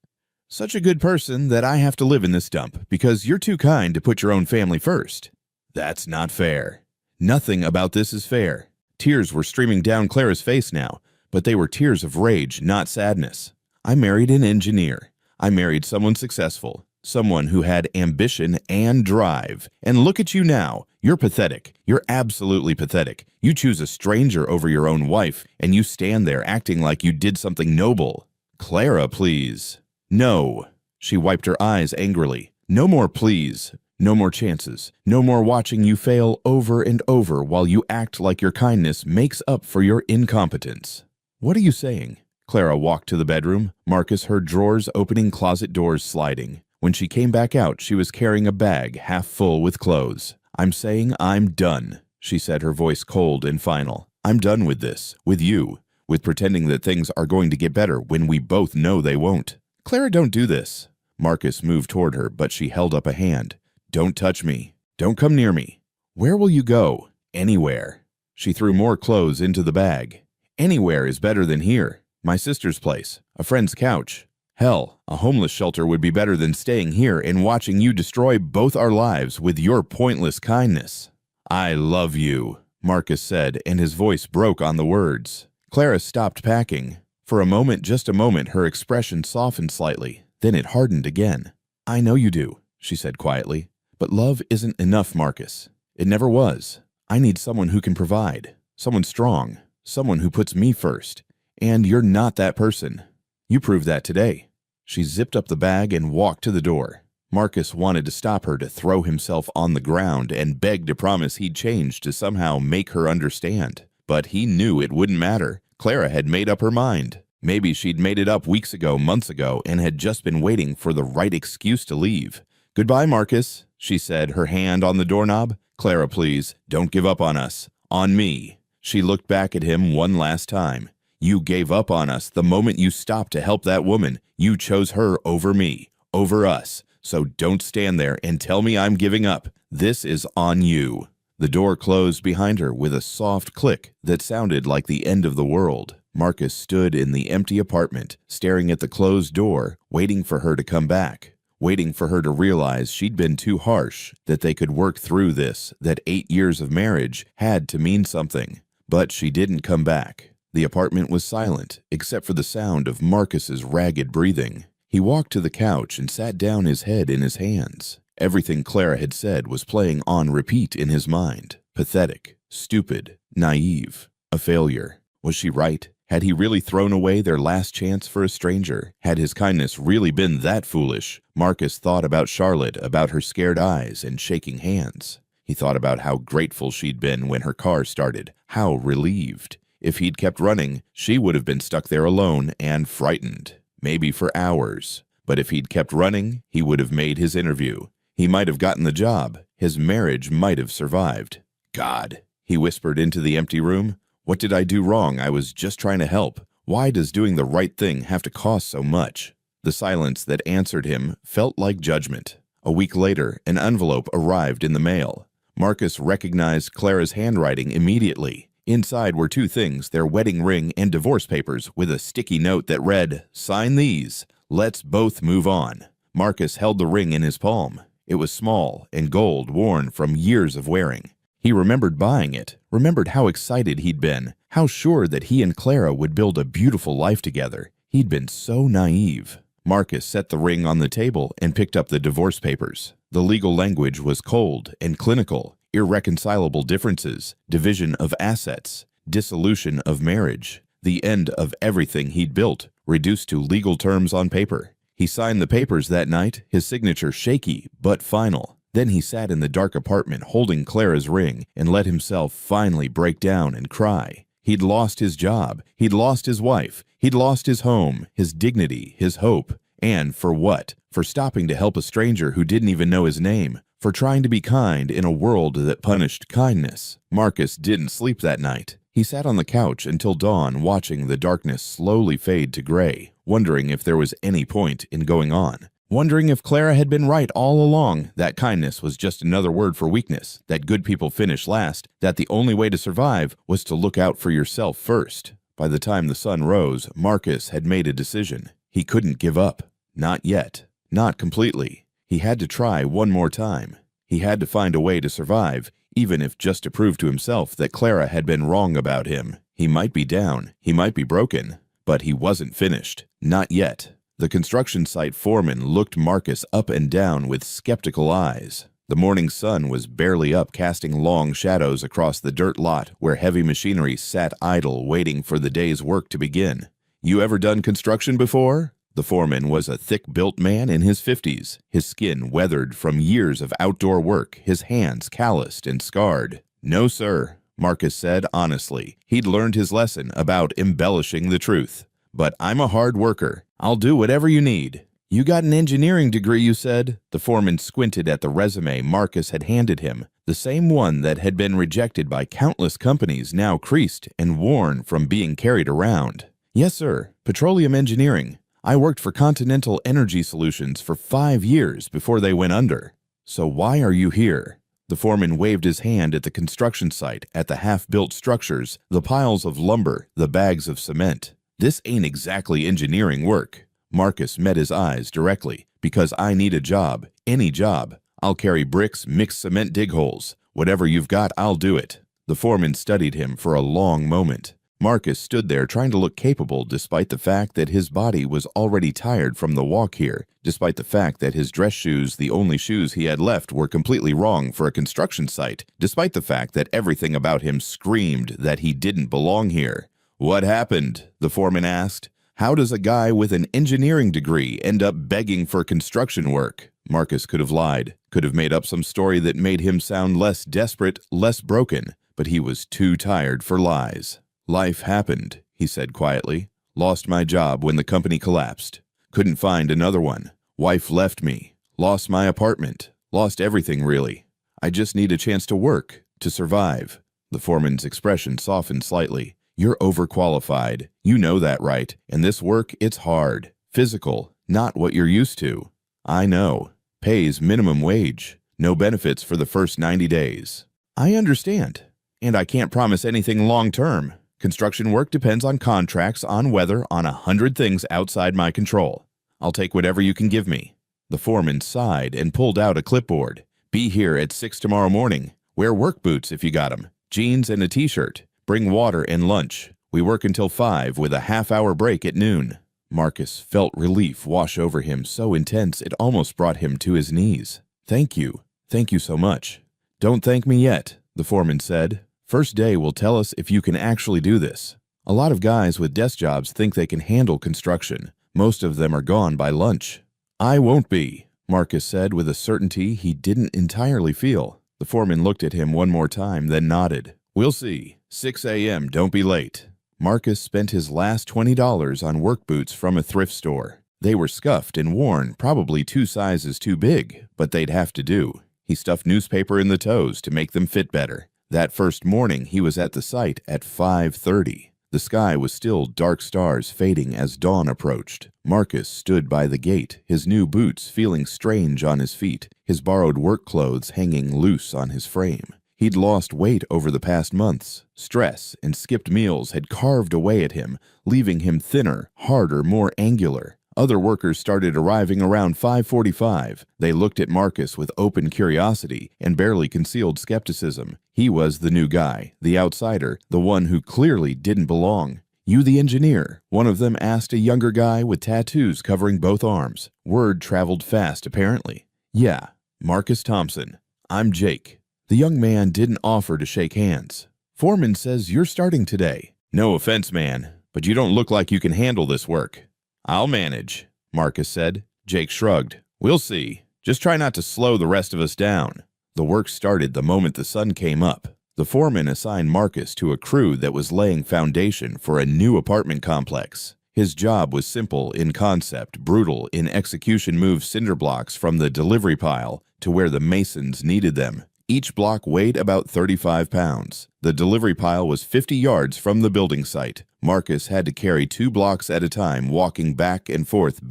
Such a good person that I have to live in this dump because you're too kind to put your own family first. That's not fair. Nothing about this is fair." Tears were streaming down Clara's face now, but they were tears of rage, not sadness. "I married an engineer. I married someone successful, someone who had ambition and drive. And look at you now. You're pathetic. You're absolutely pathetic. You choose a stranger over your own wife, and you stand there acting like you did something noble." "Clara, please." "No." She wiped her eyes angrily. "No more please. No more chances. No more watching you fail over and over while you act like your kindness makes up for your incompetence." "What are you saying?" Clara walked to the bedroom. Marcus heard drawers opening, closet doors sliding. When she came back out, she was carrying a bag half full with clothes. "I'm saying I'm done," she said, her voice cold and final. "I'm done with this, with you, with pretending that things are going to get better when we both know they won't." "Clara, don't do this." Marcus moved toward her, but she held up a hand. "Don't touch me. Don't come near me." "Where will you go?" "Anywhere." She threw more clothes into the bag. "Anywhere is better than here. My sister's place, a friend's couch. Hell, a homeless shelter would be better than staying here and watching you destroy both our lives with your pointless kindness." "I love you," Marcus said, and his voice broke on the words. Clara stopped packing. For a moment, just a moment, her expression softened slightly. Then it hardened again. "I know you do," she said quietly. "But love isn't enough, Marcus. It never was. I need someone who can provide, someone strong, someone who puts me first. And you're not that person. You proved that today." She zipped up the bag and walked to the door. Marcus wanted to stop her, to throw himself on the ground and beg to promise he'd change, to somehow make her understand. But he knew it wouldn't matter. Clara had made up her mind. Maybe she'd made it up weeks ago, months ago, and had just been waiting for the right excuse to leave. "Goodbye, Marcus," she said, her hand on the doorknob. "Clara, please, don't give up on us. On me." She looked back at him one last time. "You gave up on us the moment you stopped to help that woman. You chose her over me, over us. So don't stand there and tell me I'm giving up. This is on you." The door closed behind her with a soft click that sounded like the end of the world. Marcus stood in the empty apartment, staring at the closed door, waiting for her to come back, waiting for her to realize she'd been too harsh, that they could work through this, that 8 years of marriage had to mean something. But she didn't come back. The apartment was silent, except for the sound of Marcus's ragged breathing. He walked to the couch and sat down, his head in his hands. Everything Clara had said was playing on repeat in his mind. Pathetic, stupid, naive, a failure. Was she right? Had he really thrown away their last chance for a stranger? Had his kindness really been that foolish? Marcus thought about Charlotte, about her scared eyes and shaking hands. He thought about how grateful she'd been when her car started, how relieved. If he'd kept running, she would have been stuck there alone and frightened, maybe for hours. But if he'd kept running, he would have made his interview. He might have gotten the job. His marriage might have survived. "God," he whispered into the empty room. "What did I do wrong? I was just trying to help. Why does doing the right thing have to cost so much?" The silence that answered him felt like judgment. A week later, an envelope arrived in the mail. Marcus recognized Clara's handwriting immediately. Inside were 2 things, their wedding ring and divorce papers, with a sticky note that read, "Sign these. Let's both move on." Marcus held the ring in his palm. It was small and gold, worn from years of wearing. He remembered buying it, remembered how excited he'd been, how sure that he and Clara would build a beautiful life together. He'd been so naive. Marcus set the ring on the table and picked up the divorce papers. The legal language was cold and clinical. Irreconcilable differences, division of assets, dissolution of marriage, the end of everything he'd built, reduced to legal terms on paper. He signed the papers that night, his signature shaky but final. Then he sat in the dark apartment holding Clara's ring and let himself finally break down and cry. He'd lost his job, he'd lost his wife, he'd lost his home, his dignity, his hope. And for what? For stopping to help a stranger who didn't even know his name. For trying to be kind in a world that punished kindness. Marcus didn't sleep that night. He sat on the couch until dawn, watching the darkness slowly fade to gray, wondering if there was any point in going on. wondering if Clara had been right all along, that kindness was just another word for weakness, that good people finish last, that the only way to survive was to look out for yourself first. By the time the sun rose, Marcus had made a decision. He couldn't give up. Not yet. Not completely. He had to try one more time. He had to find a way to survive, even if just to prove to himself that Clara had been wrong about him. He might be down, he might be broken, but he wasn't finished. Not yet. The construction site foreman looked Marcus up and down with skeptical eyes. The morning sun was barely up, casting long shadows across the dirt lot where heavy machinery sat idle waiting for the day's work to begin. "You ever done construction before?" The foreman was a thick-built man in his 50s, his skin weathered from years of outdoor work, his hands calloused and scarred. "No, sir," Marcus said honestly. He'd learned his lesson about embellishing the truth. "But I'm a hard worker. I'll do whatever you need." "You got an engineering degree, you said?" The foreman squinted at the resume Marcus had handed him, the same one that had been rejected by countless companies, now creased and worn from being carried around. "Yes, sir. Petroleum engineering. I worked for Continental Energy Solutions for 5 years before they went under." "So why are you here?" The foreman waved his hand at the construction site, at the half-built structures, the piles of lumber, the bags of cement. "This ain't exactly engineering work." Marcus met his eyes directly. "Because I need a job, any job. I'll carry bricks, mix cement, dig holes. Whatever you've got, I'll do it." The foreman studied him for a long moment. Marcus stood there trying to look capable despite the fact that his body was already tired from the walk here, despite the fact that his dress shoes, the only shoes he had left, were completely wrong for a construction site, despite the fact that everything about him screamed that he didn't belong here. "What happened?" the foreman asked. "How does a guy with an engineering degree end up begging for construction work?" Marcus could have lied, could have made up some story that made him sound less desperate, less broken, but he was too tired for lies. "Life happened," he said quietly. "Lost my job when the company collapsed. Couldn't find another one. Wife left me. Lost my apartment. Lost everything, really. I just need a chance to work, to survive." The foreman's expression softened slightly. "You're overqualified. You know that, right? And this work, it's hard. Physical. Not what you're used to." "I know. Pays minimum wage. No benefits for the first 90 days. "I understand. And I can't promise anything long-term. Construction work depends on contracts, on weather, on 100 things outside my control. I'll take whatever you can give me." The foreman sighed and pulled out a clipboard. "Be here at 6 tomorrow morning. Wear work boots if you got 'em. Jeans and a t-shirt. Bring water and lunch. We work until 5 with a half-hour break at noon." Marcus felt relief wash over him so intense it almost brought him to his knees. "Thank you. Thank you so much." "Don't thank me yet," the foreman said. "First day will tell us if you can actually do this. A lot of guys with desk jobs think they can handle construction. Most of them are gone by lunch." "I won't be," Marcus said with a certainty he didn't entirely feel. The foreman looked at him one more time, then nodded. "We'll see. 6 a.m., don't be late." Marcus spent his last $20 on work boots from a thrift store. They were scuffed and worn, probably 2 sizes too big, but they'd have to do. He stuffed newspaper in the toes to make them fit better. That first morning, he was at the site at 5:30. The sky was still dark stars fading as dawn approached. Marcus stood by the gate, his new boots feeling strange on his feet, his borrowed work clothes hanging loose on his frame. He'd lost weight over the past months. Stress and skipped meals had carved away at him, leaving him thinner, harder, more angular. Other workers started arriving around 5:45. They looked at Marcus with open curiosity and barely concealed skepticism. He was the new guy, the outsider, the one who clearly didn't belong. "You the engineer?" one of them asked a younger guy with tattoos covering both arms. Word traveled fast, apparently. "Yeah, Marcus Thompson. I'm Jake." The young man didn't offer to shake hands. "Foreman says you're starting today." "No offense, man, but you don't look like you can handle this work." "I'll manage," Marcus said. Jake shrugged. "We'll see. Just try not to slow the rest of us down." The work started the moment the sun came up. The foreman assigned Marcus to a crew that was laying foundation for a new apartment complex. His job was simple in concept, brutal in execution. Move cinder blocks from the delivery pile to where the masons needed them. Each block weighed about 35 pounds. The delivery pile was 50 yards from the building site. Marcus had to carry 2 blocks at a time, walking back and forth,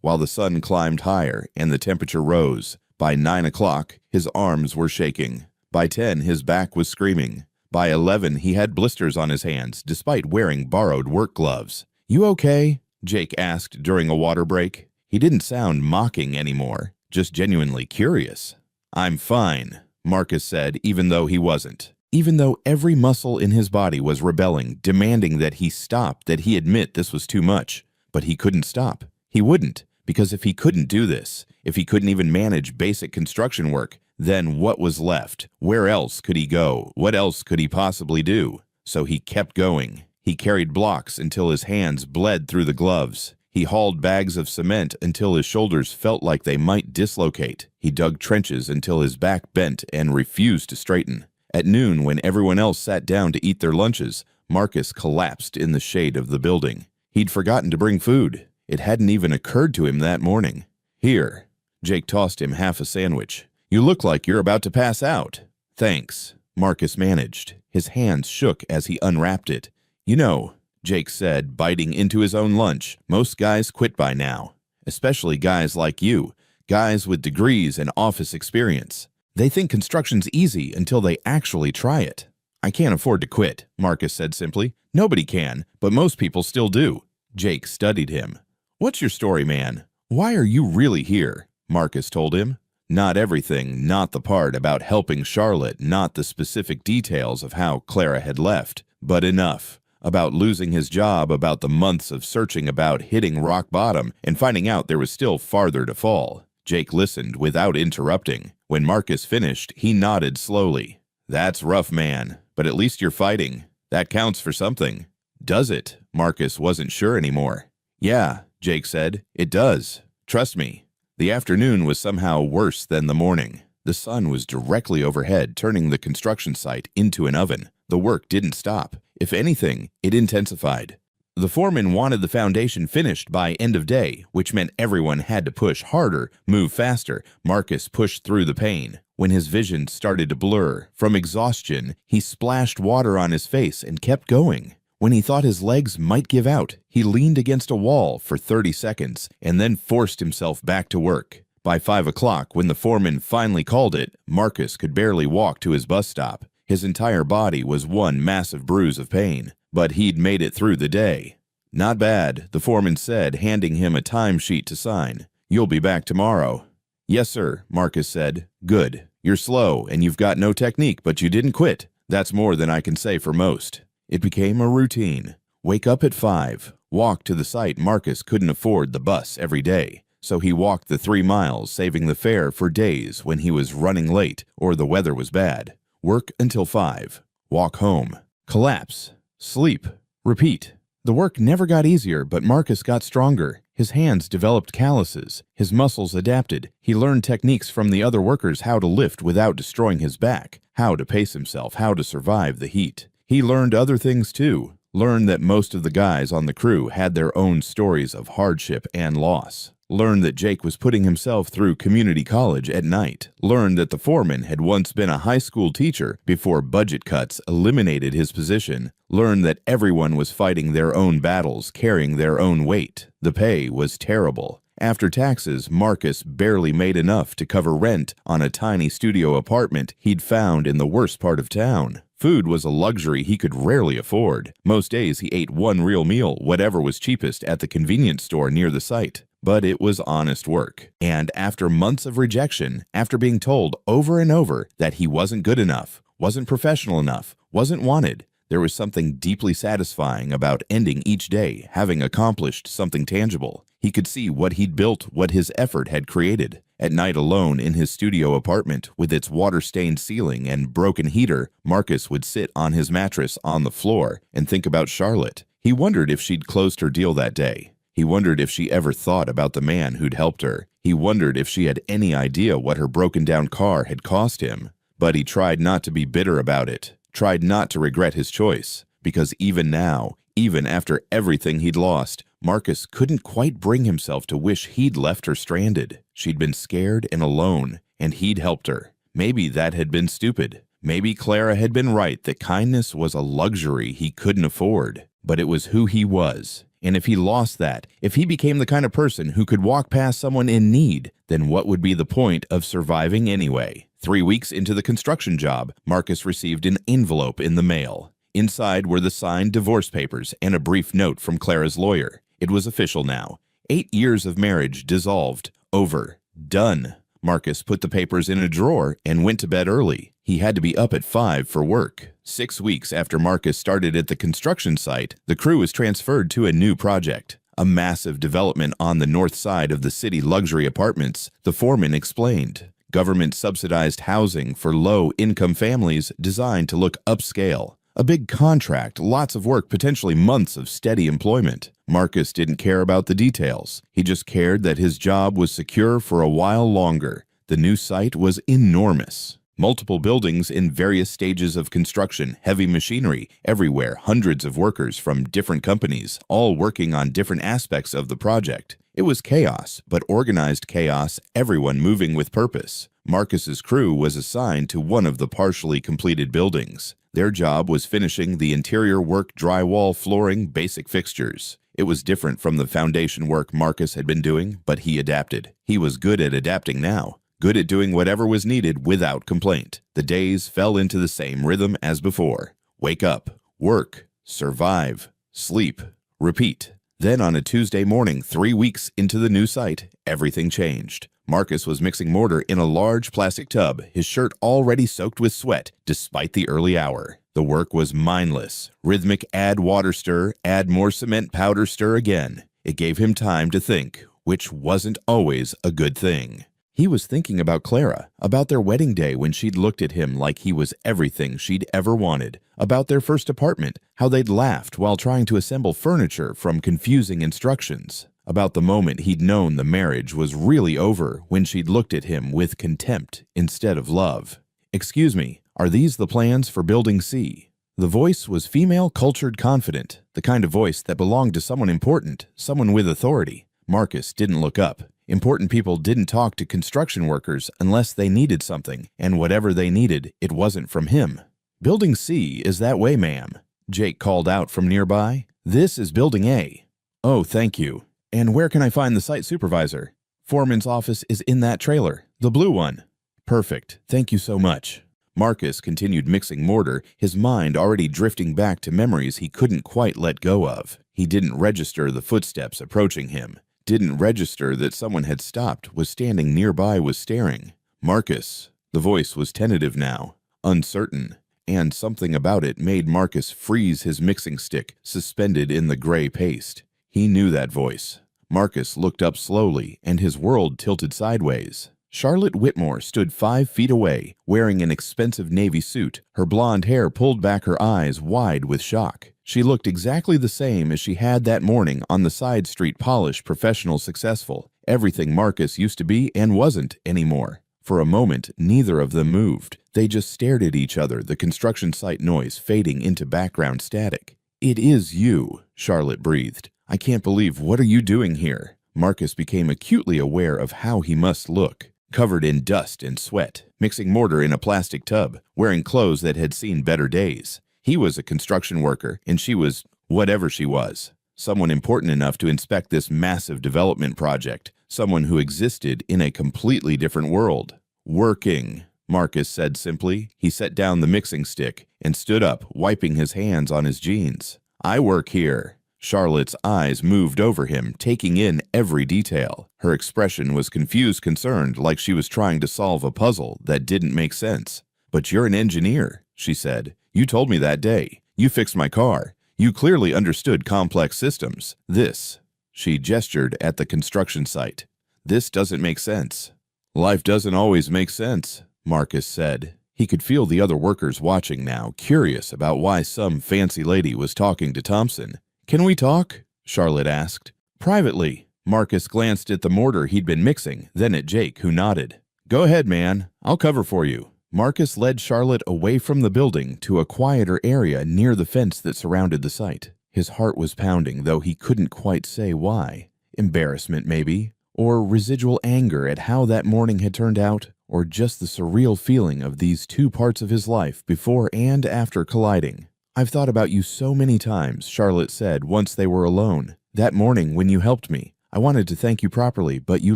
while the sun climbed higher and the temperature rose. By 9 o'clock, his arms were shaking. By 10, his back was screaming. By 11, he had blisters on his hands, despite wearing borrowed work gloves. "You okay?" Jake asked during a water break. He didn't sound mocking anymore, just genuinely curious. "I'm fine," Marcus said, even though he wasn't. Even though every muscle in his body was rebelling, demanding that he stop, that he admit this was too much. But he couldn't stop. He wouldn't, because if he couldn't do this, if he couldn't even manage basic construction work, then what was left? Where else could he go? What else could he possibly do? So he kept going. He carried blocks until his hands bled through the gloves. He hauled bags of cement until his shoulders felt like they might dislocate. He dug trenches until his back bent and refused to straighten. At noon, when everyone else sat down to eat their lunches, Marcus collapsed in the shade of the building. He'd forgotten to bring food. It hadn't even occurred to him that morning. "Here." Jake tossed him half a sandwich. "You look like you're about to pass out." "Thanks," Marcus managed. His hands shook as he unwrapped it. "You know," Jake said, biting into his own lunch, "most guys quit by now. Especially guys like you, guys with degrees and office experience. They think construction's easy until they actually try it." "I can't afford to quit," Marcus said simply. "Nobody can, but most people still do." Jake studied him. "What's your story, man? Why are you really here?" Marcus told him. Not everything, not the part about helping Charlotte, not the specific details of how Clara had left, but enough. About losing his job, about the months of searching, about hitting rock bottom and finding out there was still farther to fall. Jake listened without interrupting. When Marcus finished, he nodded slowly. "That's rough, man, but at least you're fighting. That counts for something." "Does it?" Marcus wasn't sure anymore. "Yeah," Jake said, "it does. Trust me." The afternoon was somehow worse than the morning. The sun was directly overhead, turning the construction site into an oven. The work didn't stop. If anything, it intensified. The foreman wanted the foundation finished by end of day, which meant everyone had to push harder, move faster. Marcus pushed through the pain. When his vision started to blur from exhaustion, he splashed water on his face and kept going. When he thought his legs might give out, he leaned against a wall for 30 seconds and then forced himself back to work. By 5 o'clock, when the foreman finally called it, Marcus could barely walk to his bus stop. His entire body was one massive bruise of pain, but he'd made it through the day. "Not bad," the foreman said, handing him a timesheet to sign. "You'll be back tomorrow." "Yes, sir," Marcus said. "Good. You're slow and you've got no technique, but you didn't quit. That's more than I can say for most." It became a routine. Wake up at 5. Walk to the site. Marcus couldn't afford the bus every day, so he walked the 3 miles, saving the fare for days when he was running late or the weather was bad. Work until 5. Walk home. Collapse. Sleep. Repeat. The work never got easier, but Marcus got stronger. His hands developed calluses. His muscles adapted. He learned techniques from the other workers, how to lift without destroying his back, how to pace himself, how to survive the heat. He learned other things too. Learned that most of the guys on the crew had their own stories of hardship and loss. Learned that Jake was putting himself through community college at night. Learned that the foreman had once been a high school teacher before budget cuts eliminated his position. Learned that everyone was fighting their own battles, carrying their own weight. The pay was terrible. After taxes, Marcus barely made enough to cover rent on a tiny studio apartment he'd found in the worst part of town. Food was a luxury he could rarely afford. Most days he ate one real meal, whatever was cheapest, at the convenience store near the site. But it was honest work. And after months of rejection, after being told over and over that he wasn't good enough, wasn't professional enough, wasn't wanted, there was something deeply satisfying about ending each day having accomplished something tangible. He could see what he'd built, what his effort had created. At night alone in his studio apartment with its water-stained ceiling and broken heater, Marcus would sit on his mattress on the floor and think about Charlotte. He wondered if she'd closed her deal that day. He wondered if she ever thought about the man who'd helped her. He wondered if she had any idea what her broken-down car had cost him. But he tried not to be bitter about it, tried not to regret his choice, because even now, even after everything he'd lost, Marcus couldn't quite bring himself to wish he'd left her stranded. She'd been scared and alone, and he'd helped her. Maybe that had been stupid. Maybe Clara had been right that kindness was a luxury he couldn't afford. But it was who he was. And if he lost that, if he became the kind of person who could walk past someone in need, then what would be the point of surviving anyway? 3 weeks into the construction job, Marcus received an envelope in the mail. Inside were the signed divorce papers and a brief note from Clara's lawyer. It was official now. 8 years of marriage dissolved. Over. Done. Marcus put the papers in a drawer and went to bed early. He had to be up at 5 for work. 6 weeks after Marcus started at the construction site, the crew was transferred to a new project. A massive development on the north side of the city luxury apartments, the foreman explained. Government-subsidized housing for low-income families designed to look upscale. A big contract, lots of work, potentially months of steady employment. Marcus didn't care about the details. He just cared that his job was secure for a while longer. The new site was enormous. Multiple buildings in various stages of construction, heavy machinery, everywhere, hundreds of workers from different companies, all working on different aspects of the project. It was chaos, but organized chaos, everyone moving with purpose. Marcus's crew was assigned to one of the partially completed buildings. Their job was finishing the interior work, drywall, flooring, basic fixtures. It was different from the foundation work Marcus had been doing, but he adapted. He was good at adapting now. Good at doing whatever was needed without complaint. The days fell into the same rhythm as before. Wake up, work, survive, sleep, repeat. Then on a Tuesday morning, 3 weeks into the new site, everything changed. Marcus was mixing mortar in a large plastic tub, his shirt already soaked with sweat, despite the early hour. The work was mindless. Rhythmic add water stir, add more cement powder stir again. It gave him time to think, which wasn't always a good thing. He was thinking about Clara, about their wedding day when she'd looked at him like he was everything she'd ever wanted, about their first apartment, how they'd laughed while trying to assemble furniture from confusing instructions, about the moment he'd known the marriage was really over when she'd looked at him with contempt instead of love. "Excuse me, are these the plans for Building C?" The voice was female, cultured, confident, the kind of voice that belonged to someone important, someone with authority. Marcus didn't look up. Important people didn't talk to construction workers unless they needed something, and whatever they needed, it wasn't from him. "Building C is that way, ma'am," Jake called out from nearby. "This is Building A." "Oh, thank you. And where can I find the site supervisor?" "Foreman's office is in that trailer, the blue one." "Perfect. Thank you so much." Marcus continued mixing mortar, his mind already drifting back to memories he couldn't quite let go of. He didn't register the footsteps approaching him. Didn't register that someone had stopped, was standing nearby, was staring. "Marcus." The voice was tentative now, uncertain, and something about it made Marcus freeze his mixing stick, suspended in the gray paste. He knew that voice. Marcus looked up slowly, and his world tilted sideways. Charlotte Whitmore stood 5 feet away, wearing an expensive navy suit, her blonde hair pulled back, her eyes wide with shock. She looked exactly the same as she had that morning on the side street, polished, professional, successful. Everything Marcus used to be and wasn't anymore. For a moment, neither of them moved. They just stared at each other, the construction site noise fading into background static. "It is you," Charlotte breathed. "I can't believe, what are you doing here?" Marcus became acutely aware of how he must look. Covered in dust and sweat, mixing mortar in a plastic tub, wearing clothes that had seen better days. He was a construction worker, and she was whatever she was. Someone important enough to inspect this massive development project. Someone who existed in a completely different world. "Working," Marcus said simply. He set down the mixing stick and stood up, wiping his hands on his jeans. "I work here." Charlotte's eyes moved over him, taking in every detail. Her expression was confused, concerned, like she was trying to solve a puzzle that didn't make sense. "But you're an engineer," she said. "You told me that day. You fixed my car. You clearly understood complex systems. This," she gestured at the construction site. "This doesn't make sense." "Life doesn't always make sense," Marcus said. He could feel the other workers watching now, curious about why some fancy lady was talking to Thompson. "Can we talk?" Charlotte asked. "Privately." Marcus glanced at the mortar he'd been mixing, then at Jake, who nodded. "Go ahead, man. I'll cover for you." Marcus led Charlotte away from the building to a quieter area near the fence that surrounded the site. His heart was pounding, though he couldn't quite say why. Embarrassment, maybe, or residual anger at how that morning had turned out. or just the surreal feeling of these two parts of his life before and after colliding. "I've thought about you so many times," Charlotte said once they were alone. "That morning when you helped me, I wanted to thank you properly, but you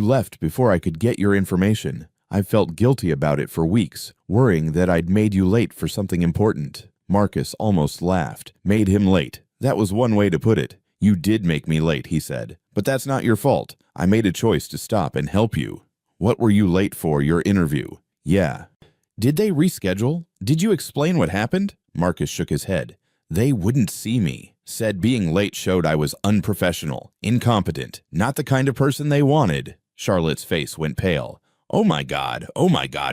left before I could get your information. I've felt guilty about it for weeks, worrying that I'd made you late for something important." Marcus almost laughed. "Made him late. That was one way to put it. You did make me late," he said. "But that's not your fault. I made a choice to stop and help you." "What were you late for, your interview?" "Yeah." "Did they reschedule? Did you explain what happened?" Marcus shook his head. "They wouldn't see me. Said being late showed I was unprofessional, incompetent, not the kind of person they wanted." Charlotte's face went pale. Oh my God,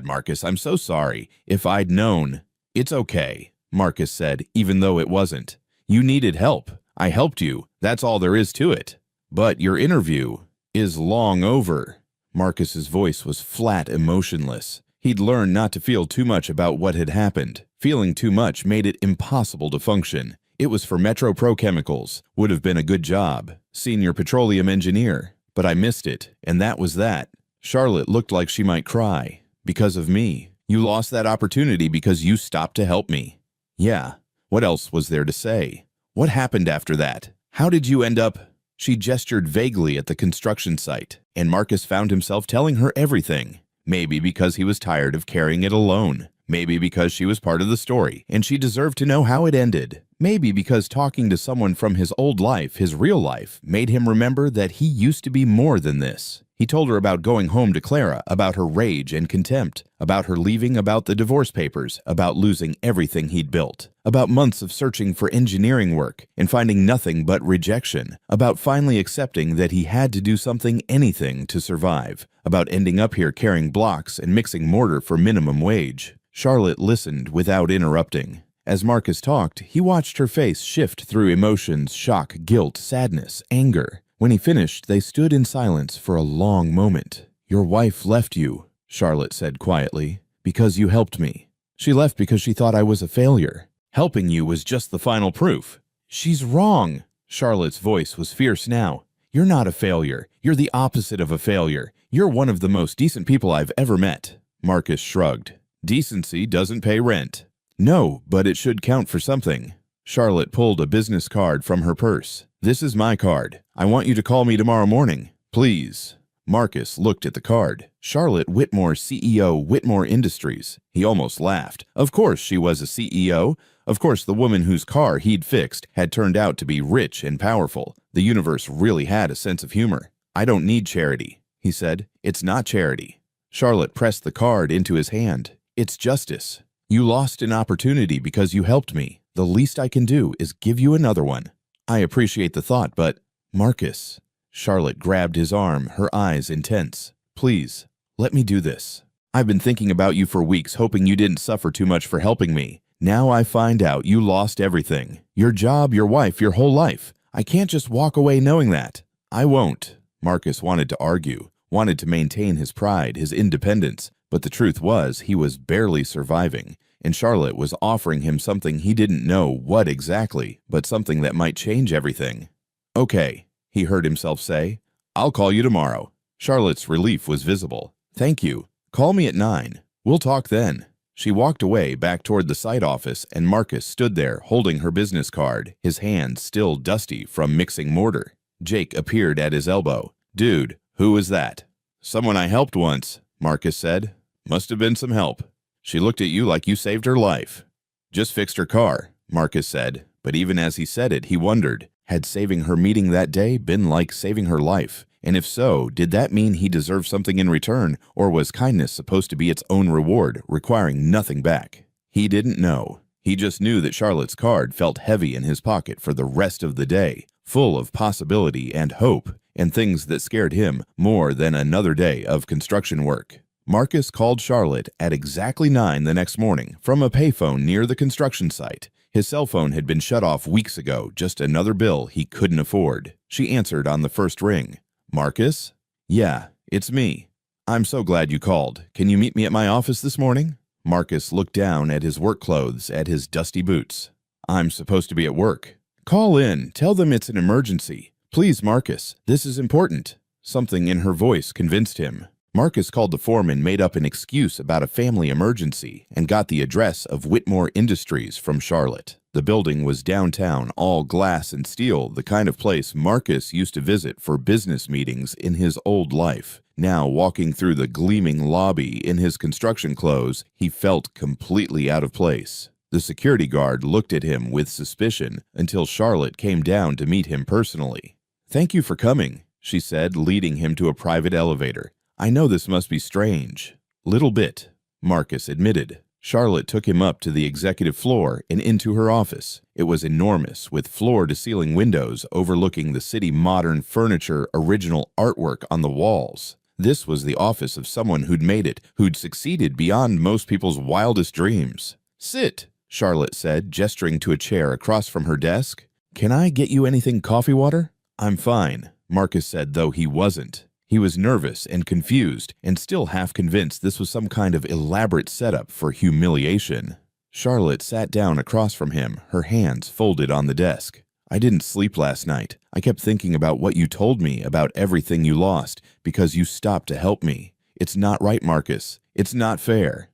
Marcus, I'm so sorry. If I'd known." "It's okay," Marcus said, even though it wasn't. "You needed help. I helped you. That's all there is to it." "But your interview is long over." Marcus's voice was flat, emotionless. He'd learned not to feel too much about what had happened. Feeling too much made it impossible to function. It was for Metro Pro Chemicals. Would have been a good job. Senior petroleum engineer. But I missed it, and that was that. Charlotte looked like she might cry. "Because of me. You lost that opportunity because you stopped to help me." "Yeah." What else was there to say? "What happened after that? How did you end up?" She gestured vaguely at the construction site, and Marcus found himself telling her everything. Maybe because he was tired of carrying it alone. Maybe because she was part of the story, and she deserved to know how it ended. Maybe because talking to someone from his old life, his real life, made him remember that he used to be more than this. He told her about going home to Clara, about her rage and contempt, about her leaving, about the divorce papers, about losing everything he'd built, about months of searching for engineering work and finding nothing but rejection, about finally accepting that he had to do something, anything, to survive, about ending up here carrying blocks and mixing mortar for minimum wage. Charlotte listened without interrupting. As Marcus talked, he watched her face shift through emotions, shock, guilt, sadness, anger. When he finished, they stood in silence for a long moment. "Your wife left you," Charlotte said quietly, "because you helped me. She left because she thought I was a failure. Helping you was just the final proof." "She's wrong." Charlotte's voice was fierce now. "You're not a failure. You're the opposite of a failure. You're one of the most decent people I've ever met." Marcus shrugged. "Decency doesn't pay rent." "No, but it should count for something." Charlotte pulled a business card from her purse. "This is my card. I want you to call me tomorrow morning. Please." Marcus looked at the card. Charlotte Whitmore, CEO, Whitmore Industries. He almost laughed. Of course she was a CEO. Of course the woman whose car he'd fixed had turned out to be rich and powerful. The universe really had a sense of humor. "I don't need charity," he said. "It's not charity." Charlotte pressed the card into his hand. "It's justice. You lost an opportunity because you helped me. The least I can do is give you another one." "I appreciate the thought, but—" "Marcus." Charlotte grabbed his arm, her eyes intense. "Please, let me do this. I've been thinking about you for weeks, hoping you didn't suffer too much for helping me. Now I find out you lost everything. Your job, your wife, your whole life. I can't just walk away knowing that." "I won't." Marcus wanted to argue, wanted to maintain his pride, his independence, but the truth was he was barely surviving, and Charlotte was offering him something he didn't know what exactly, but something that might change everything. "Okay," he heard himself say. "I'll call you tomorrow." Charlotte's relief was visible. "Thank you. Call me at 9. We'll talk then." She walked away back toward the site office, and Marcus stood there holding her business card, his hands still dusty from mixing mortar. Jake appeared at his elbow. "Dude, who was that?" "Someone I helped once," Marcus said. "Must have been some help. She looked at you like you saved her life." "Just fixed her car," Marcus said, but even as he said it, he wondered, had saving her meeting that day been like saving her life? And if so, did that mean he deserved something in return, or was kindness supposed to be its own reward, requiring nothing back? He didn't know. He just knew that Charlotte's card felt heavy in his pocket for the rest of the day, full of possibility and hope, and things that scared him more than another day of construction work. Marcus called Charlotte at exactly 9 the next morning from a payphone near the construction site. His cell phone had been shut off weeks ago, just another bill he couldn't afford. She answered on the first ring. "Marcus?" "Yeah, it's me." "I'm so glad you called. Can you meet me at my office this morning?" Marcus looked down at his work clothes, at his dusty boots. "I'm supposed to be at work." "Call in. Tell them it's an emergency. Please, Marcus, this is important." Something in her voice convinced him. Marcus called the foreman, made up an excuse about a family emergency, and got the address of Whitmore Industries from Charlotte. The building was downtown, all glass and steel, the kind of place Marcus used to visit for business meetings in his old life. Now, walking through the gleaming lobby in his construction clothes, he felt completely out of place. The security guard looked at him with suspicion until Charlotte came down to meet him personally. "Thank you for coming," she said, leading him to a private elevator. "I know this must be strange." "Little bit," Marcus admitted. Charlotte took him up to the executive floor and into her office. It was enormous, with floor-to-ceiling windows overlooking the city modern furniture, original artwork on the walls. This was the office of someone who'd made it, who'd succeeded beyond most people's wildest dreams. "Sit," Charlotte said, gesturing to a chair across from her desk. "Can I get you anything coffee water?" "I'm fine," Marcus said, though he wasn't. He was nervous and confused, and still half convinced this was some kind of elaborate setup for humiliation. Charlotte sat down across from him, her hands folded on the desk. "I didn't sleep last night. I kept thinking about what you told me about everything you lost because you stopped to help me. It's not right, Marcus. It's not fair."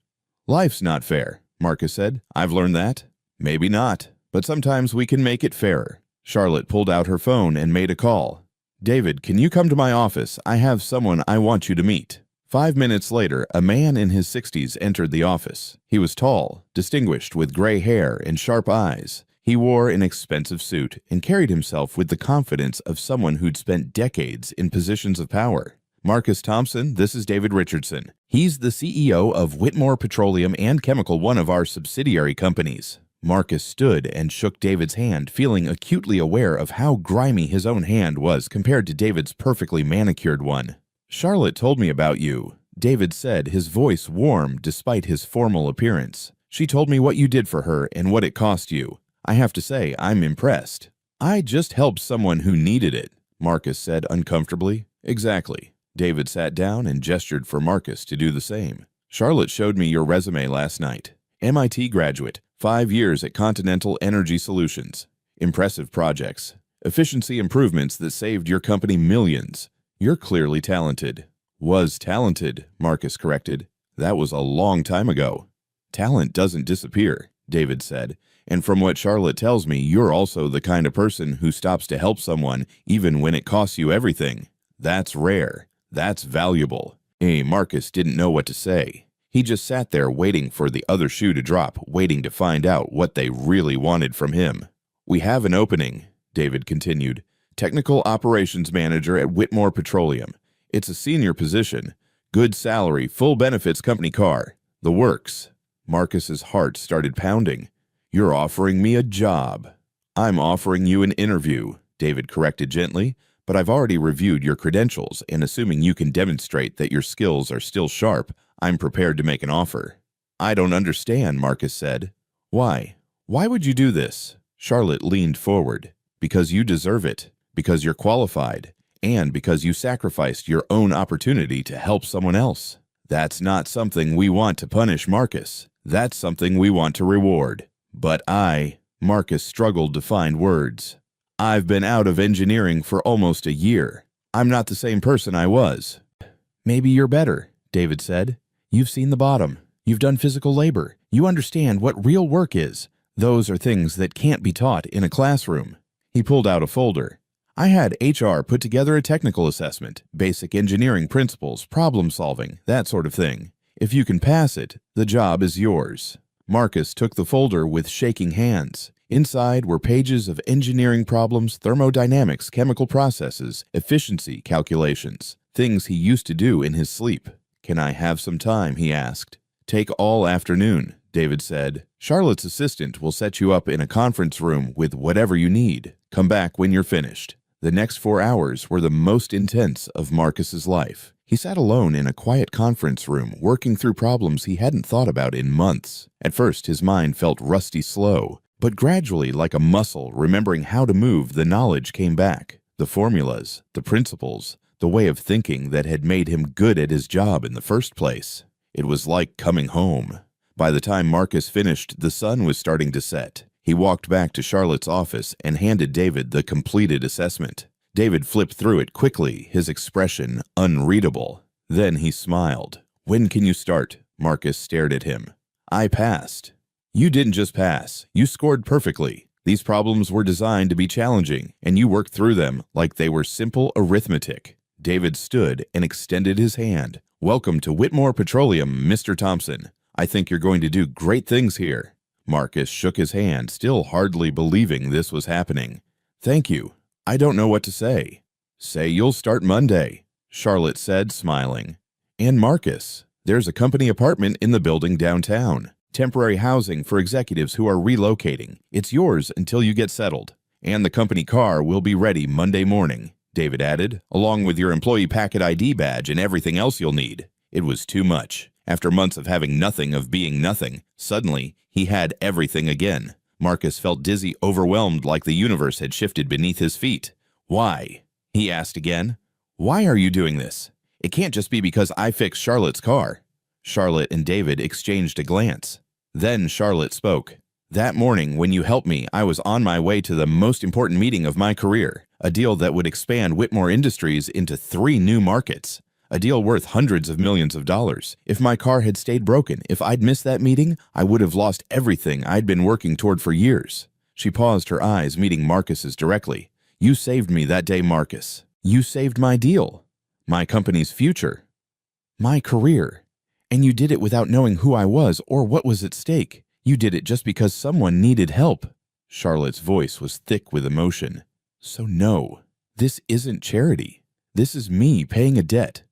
"Life's not fair," Marcus said. "I've learned that." "Maybe not, but sometimes we can make it fairer." Charlotte pulled out her phone and made a call. "David, can you come to my office? I have someone I want you to meet." 5 minutes later, a man in his 60s entered the office. He was tall, distinguished, with gray hair and sharp eyes. He wore an expensive suit and carried himself with the confidence of someone who'd spent decades in positions of power. "Marcus Thompson, this is David Richardson. He's the CEO of Whitmore Petroleum and Chemical, one of our subsidiary companies." Marcus stood and shook David's hand, feeling acutely aware of how grimy his own hand was compared to David's perfectly manicured one. "Charlotte told me about you," David said, his voice warm despite his formal appearance. "She told me what you did for her and what it cost you. I have to say, I'm impressed." "I just helped someone who needed it," Marcus said uncomfortably. "Exactly." David sat down and gestured for Marcus to do the same. "Charlotte showed me your resume last night. MIT graduate, 5 years at Continental Energy Solutions. Impressive projects. Efficiency improvements that saved your company millions. You're clearly talented." "Was talented," Marcus corrected. "That was a long time ago." "Talent doesn't disappear," David said. "And from what Charlotte tells me, you're also the kind of person who stops to help someone even when it costs you everything. That's rare. That's valuable." Marcus didn't know what to say. He just sat there waiting for the other shoe to drop, waiting to find out what they really wanted from him. "We have an opening," David continued. "Technical Operations Manager at Whitmore Petroleum. It's a senior position. Good salary, full benefits, company car. The works." Marcus's heart started pounding. "You're offering me a job." "I'm offering you an interview," David corrected gently. "But I've already reviewed your credentials, and assuming you can demonstrate that your skills are still sharp, I'm prepared to make an offer." "I don't understand," Marcus said. "Why? Why would you do this?" Charlotte leaned forward. "Because you deserve it, because you're qualified, and because you sacrificed your own opportunity to help someone else. That's not something we want to punish, Marcus. That's something we want to reward. But Marcus struggled to find words. "I've been out of engineering for almost a year. I'm not the same person I was." "Maybe you're better," David said. "You've seen the bottom. You've done physical labor. You understand what real work is. Those are things that can't be taught in a classroom." He pulled out a folder. "I had HR put together a technical assessment, basic engineering principles, problem solving, that sort of thing. If you can pass it, the job is yours." Marcus took the folder with shaking hands. Inside were pages of engineering problems, thermodynamics, chemical processes, efficiency calculations, things he used to do in his sleep. "Can I have some time?" he asked. "Take all afternoon," David said. "Charlotte's assistant will set you up in a conference room with whatever you need. Come back when you're finished." The next 4 hours were the most intense of Marcus's life. He sat alone in a quiet conference room, working through problems he hadn't thought about in months. At first, his mind felt rusty slow, but gradually, like a muscle, remembering how to move, the knowledge came back. The formulas, the principles, the way of thinking that had made him good at his job in the first place. It was like coming home. By the time Marcus finished, the sun was starting to set. He walked back to Charlotte's office and handed David the completed assessment. David flipped through it quickly, his expression unreadable. Then he smiled. "When can you start?" Marcus stared at him. "I passed." "You didn't just pass. You scored perfectly. These problems were designed to be challenging, and you worked through them like they were simple arithmetic." David stood and extended his hand. "Welcome to Whitmore Petroleum, Mr. Thompson. I think you're going to do great things here." Marcus shook his hand, still hardly believing this was happening. "Thank you. I don't know what to say." "Say you'll start Monday," Charlotte said, smiling. "And Marcus, there's a company apartment in the building downtown. Temporary housing for executives who are relocating. It's yours until you get settled. And the company car will be ready Monday morning," David added, "along with your employee packet ID badge and everything else you'll need." It was too much. After months of having nothing, of being nothing, suddenly he had everything again. Marcus felt dizzy, overwhelmed, like the universe had shifted beneath his feet. "Why?" he asked again. "Why are you doing this? It can't just be because I fixed Charlotte's car." Charlotte and David exchanged a glance. Then Charlotte spoke. "That morning when you helped me, I was on my way to the most important meeting of my career, a deal that would expand Whitmore Industries into 3 new markets. A deal worth hundreds of millions of dollars. If my car had stayed broken, if I'd missed that meeting, I would have lost everything I'd been working toward for years." She paused, her eyes meeting Marcus's directly. "You saved me that day, Marcus. You saved my deal, my company's future, my career. And you did it without knowing who I was or what was at stake. You did it just because someone needed help." Charlotte's voice was thick with emotion. "So no, this isn't charity. This is me paying a debt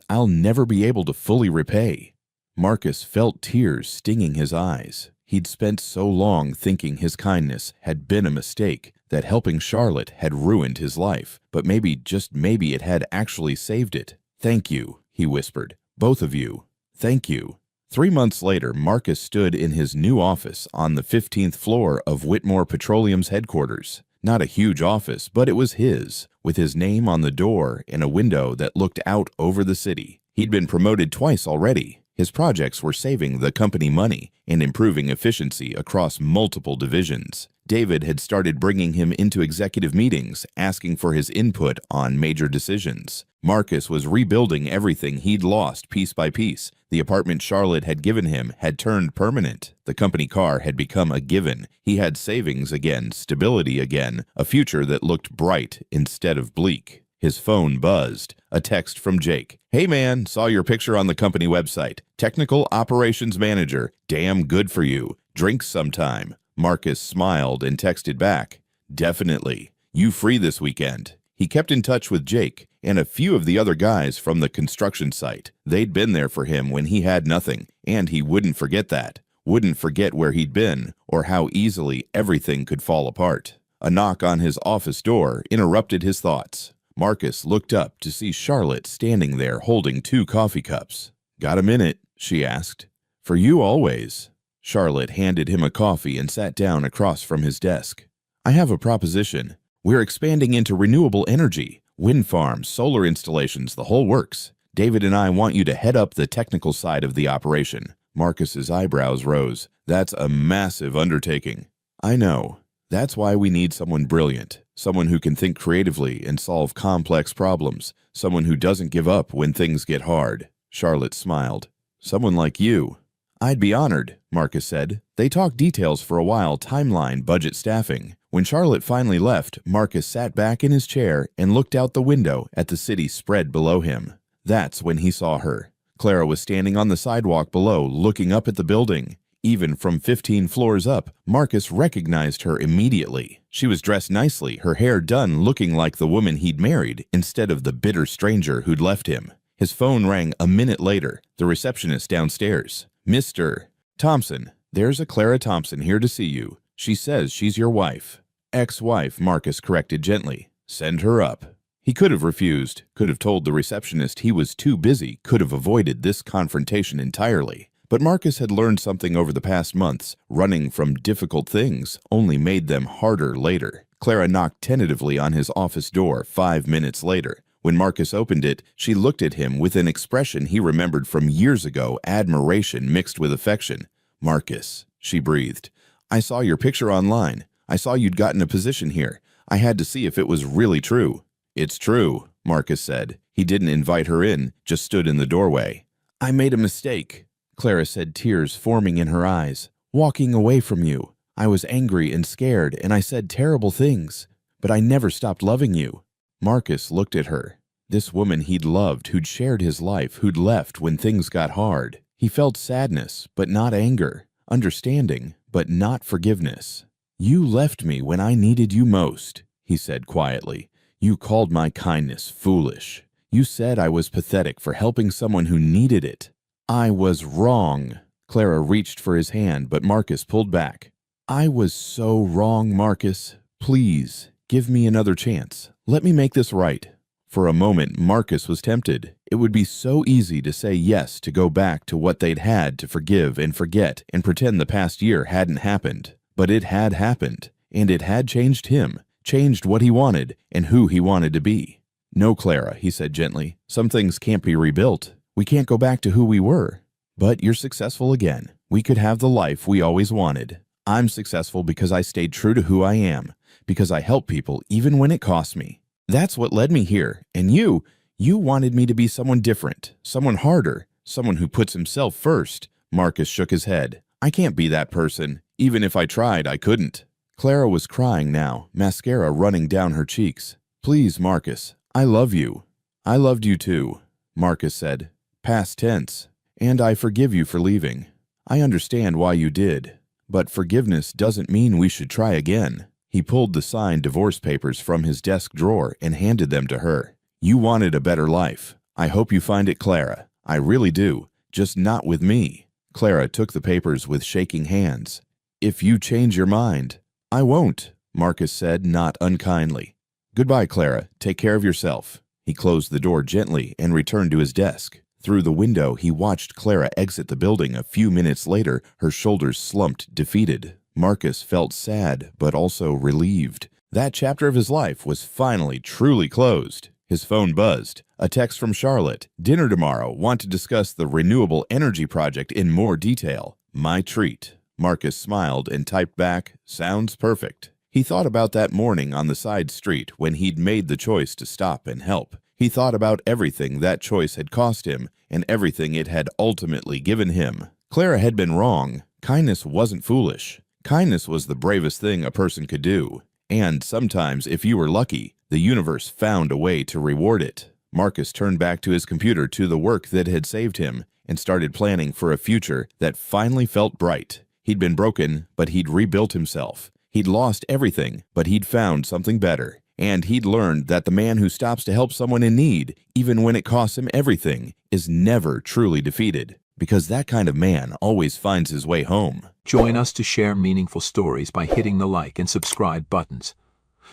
I'll never be able to fully repay." Marcus felt tears stinging his eyes. He'd spent so long thinking his kindness had been a mistake, that helping Charlotte had ruined his life, but maybe, just maybe, it had actually saved it. "Thank you," he whispered. "Both of you. Thank you." 3 months later, Marcus stood in his new office on the 15th floor of Whitmore Petroleum's headquarters. Not a huge office, but it was his, with his name on the door and a window that looked out over the city. He'd been promoted twice already. His projects were saving the company money and improving efficiency across multiple divisions. David had started bringing him into executive meetings, asking for his input on major decisions. Marcus was rebuilding everything he'd lost piece by piece. The apartment Charlotte had given him had turned permanent. The company car had become a given. He had savings again, stability again, a future that looked bright instead of bleak. His phone buzzed. A text from Jake. "Hey man, saw your picture on the company website. Technical Operations Manager. Damn good for you. Drinks sometime." Marcus smiled and texted back, "Definitely. You free this weekend?" He kept in touch with Jake and a few of the other guys from the construction site. They'd been there for him when he had nothing, and he wouldn't forget that. Wouldn't forget where he'd been or how easily everything could fall apart. A knock on his office door interrupted his thoughts. Marcus looked up to see Charlotte standing there holding 2 coffee cups. "Got a minute?" she asked. "For you always." Charlotte handed him a coffee and sat down across from his desk. "I have a proposition. We're expanding into renewable energy, wind farms, solar installations, the whole works. David and I want you to head up the technical side of the operation." Marcus's eyebrows rose. "That's a massive undertaking." "I know. That's why we need someone brilliant, someone who can think creatively and solve complex problems, someone who doesn't give up when things get hard." Charlotte smiled. "Someone like you." "I'd be honored," Marcus said. They talked details for a while, timeline, budget, staffing. When Charlotte finally left, Marcus sat back in his chair and looked out the window at the city spread below him. That's when he saw her. Clara was standing on the sidewalk below, looking up at the building. Even from 15 floors up, Marcus recognized her immediately. She was dressed nicely, her hair done, looking like the woman he'd married instead of the bitter stranger who'd left him. His phone rang a minute later, the receptionist downstairs. "Mr. Thompson, there's a Clara Thompson here to see you. She says she's your wife." "Ex-wife," Marcus corrected gently. "Send her up." He could have refused, could have told the receptionist he was too busy, could have avoided this confrontation entirely. But Marcus had learned something over the past months. Running from difficult things only made them harder later. Clara knocked tentatively on his office door 5 minutes later. When Marcus opened it, she looked at him with an expression he remembered from years ago, admiration mixed with affection. "Marcus," she breathed, "I saw your picture online. I saw you'd gotten a position here. I had to see if it was really true." "It's true," Marcus said. He didn't invite her in, just stood in the doorway. "I made a mistake," Clara said, tears forming in her eyes. "Walking away from you. I was angry and scared, and I said terrible things. But I never stopped loving you." Marcus looked at her. This woman he'd loved, who'd shared his life, who'd left when things got hard. He felt sadness, but not anger. Understanding, but not forgiveness. "You left me when I needed you most," he said quietly. "You called my kindness foolish. You said I was pathetic for helping someone who needed it. I was wrong." Clara reached for his hand, but Marcus pulled back. "I was so wrong, Marcus. Please, give me another chance. Let me make this right." For a moment, Marcus was tempted. It would be so easy to say yes, to go back to what they'd had, to forgive and forget and pretend the past year hadn't happened. But it had happened, and it had changed him, changed what he wanted and who he wanted to be. "No, Clara," he said gently. "Some things can't be rebuilt. We can't go back to who we were. But you're successful again. We could have the life we always wanted. I'm successful because I stayed true to who I am, because I help people even when it costs me. That's what led me here, and you wanted me to be someone different, someone harder, someone who puts himself first." Marcus shook his head. "I can't be that person. Even if I tried, I couldn't." Clara was crying now, mascara running down her cheeks. "Please, Marcus, I love you." "I loved you too," Marcus said, past tense. "And I forgive you for leaving. I understand why you did. But forgiveness doesn't mean we should try again." He pulled the signed divorce papers from his desk drawer and handed them to her. "You wanted a better life. I hope you find it, Clara. I really do. Just not with me." Clara took the papers with shaking hands. "If you change your mind." "I won't," Marcus said, not unkindly. "Goodbye, Clara. Take care of yourself." He closed the door gently and returned to his desk. Through the window, he watched Clara exit the building. A few minutes later, her shoulders slumped, defeated. Marcus felt sad, but also relieved. That chapter of his life was finally truly closed. His phone buzzed. A text from Charlotte. "Dinner tomorrow. Want to discuss the renewable energy project in more detail. My treat." Marcus smiled and typed back, "Sounds perfect." He thought about that morning on the side street when he'd made the choice to stop and help. He thought about everything that choice had cost him and everything it had ultimately given him. Clara had been wrong. Kindness wasn't foolish. Kindness was the bravest thing a person could do. And sometimes, if you were lucky, the universe found a way to reward it. Marcus turned back to his computer, to the work that had saved him, and started planning for a future that finally felt bright. He'd been broken, but he'd rebuilt himself. He'd lost everything, but he'd found something better. And he'd learned that the man who stops to help someone in need, even when it costs him everything, is never truly defeated. Because that kind of man always finds his way home. Join us to share meaningful stories by hitting the like and subscribe buttons.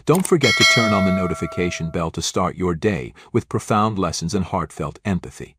Don't forget to turn on the notification bell to start your day with profound lessons and heartfelt empathy.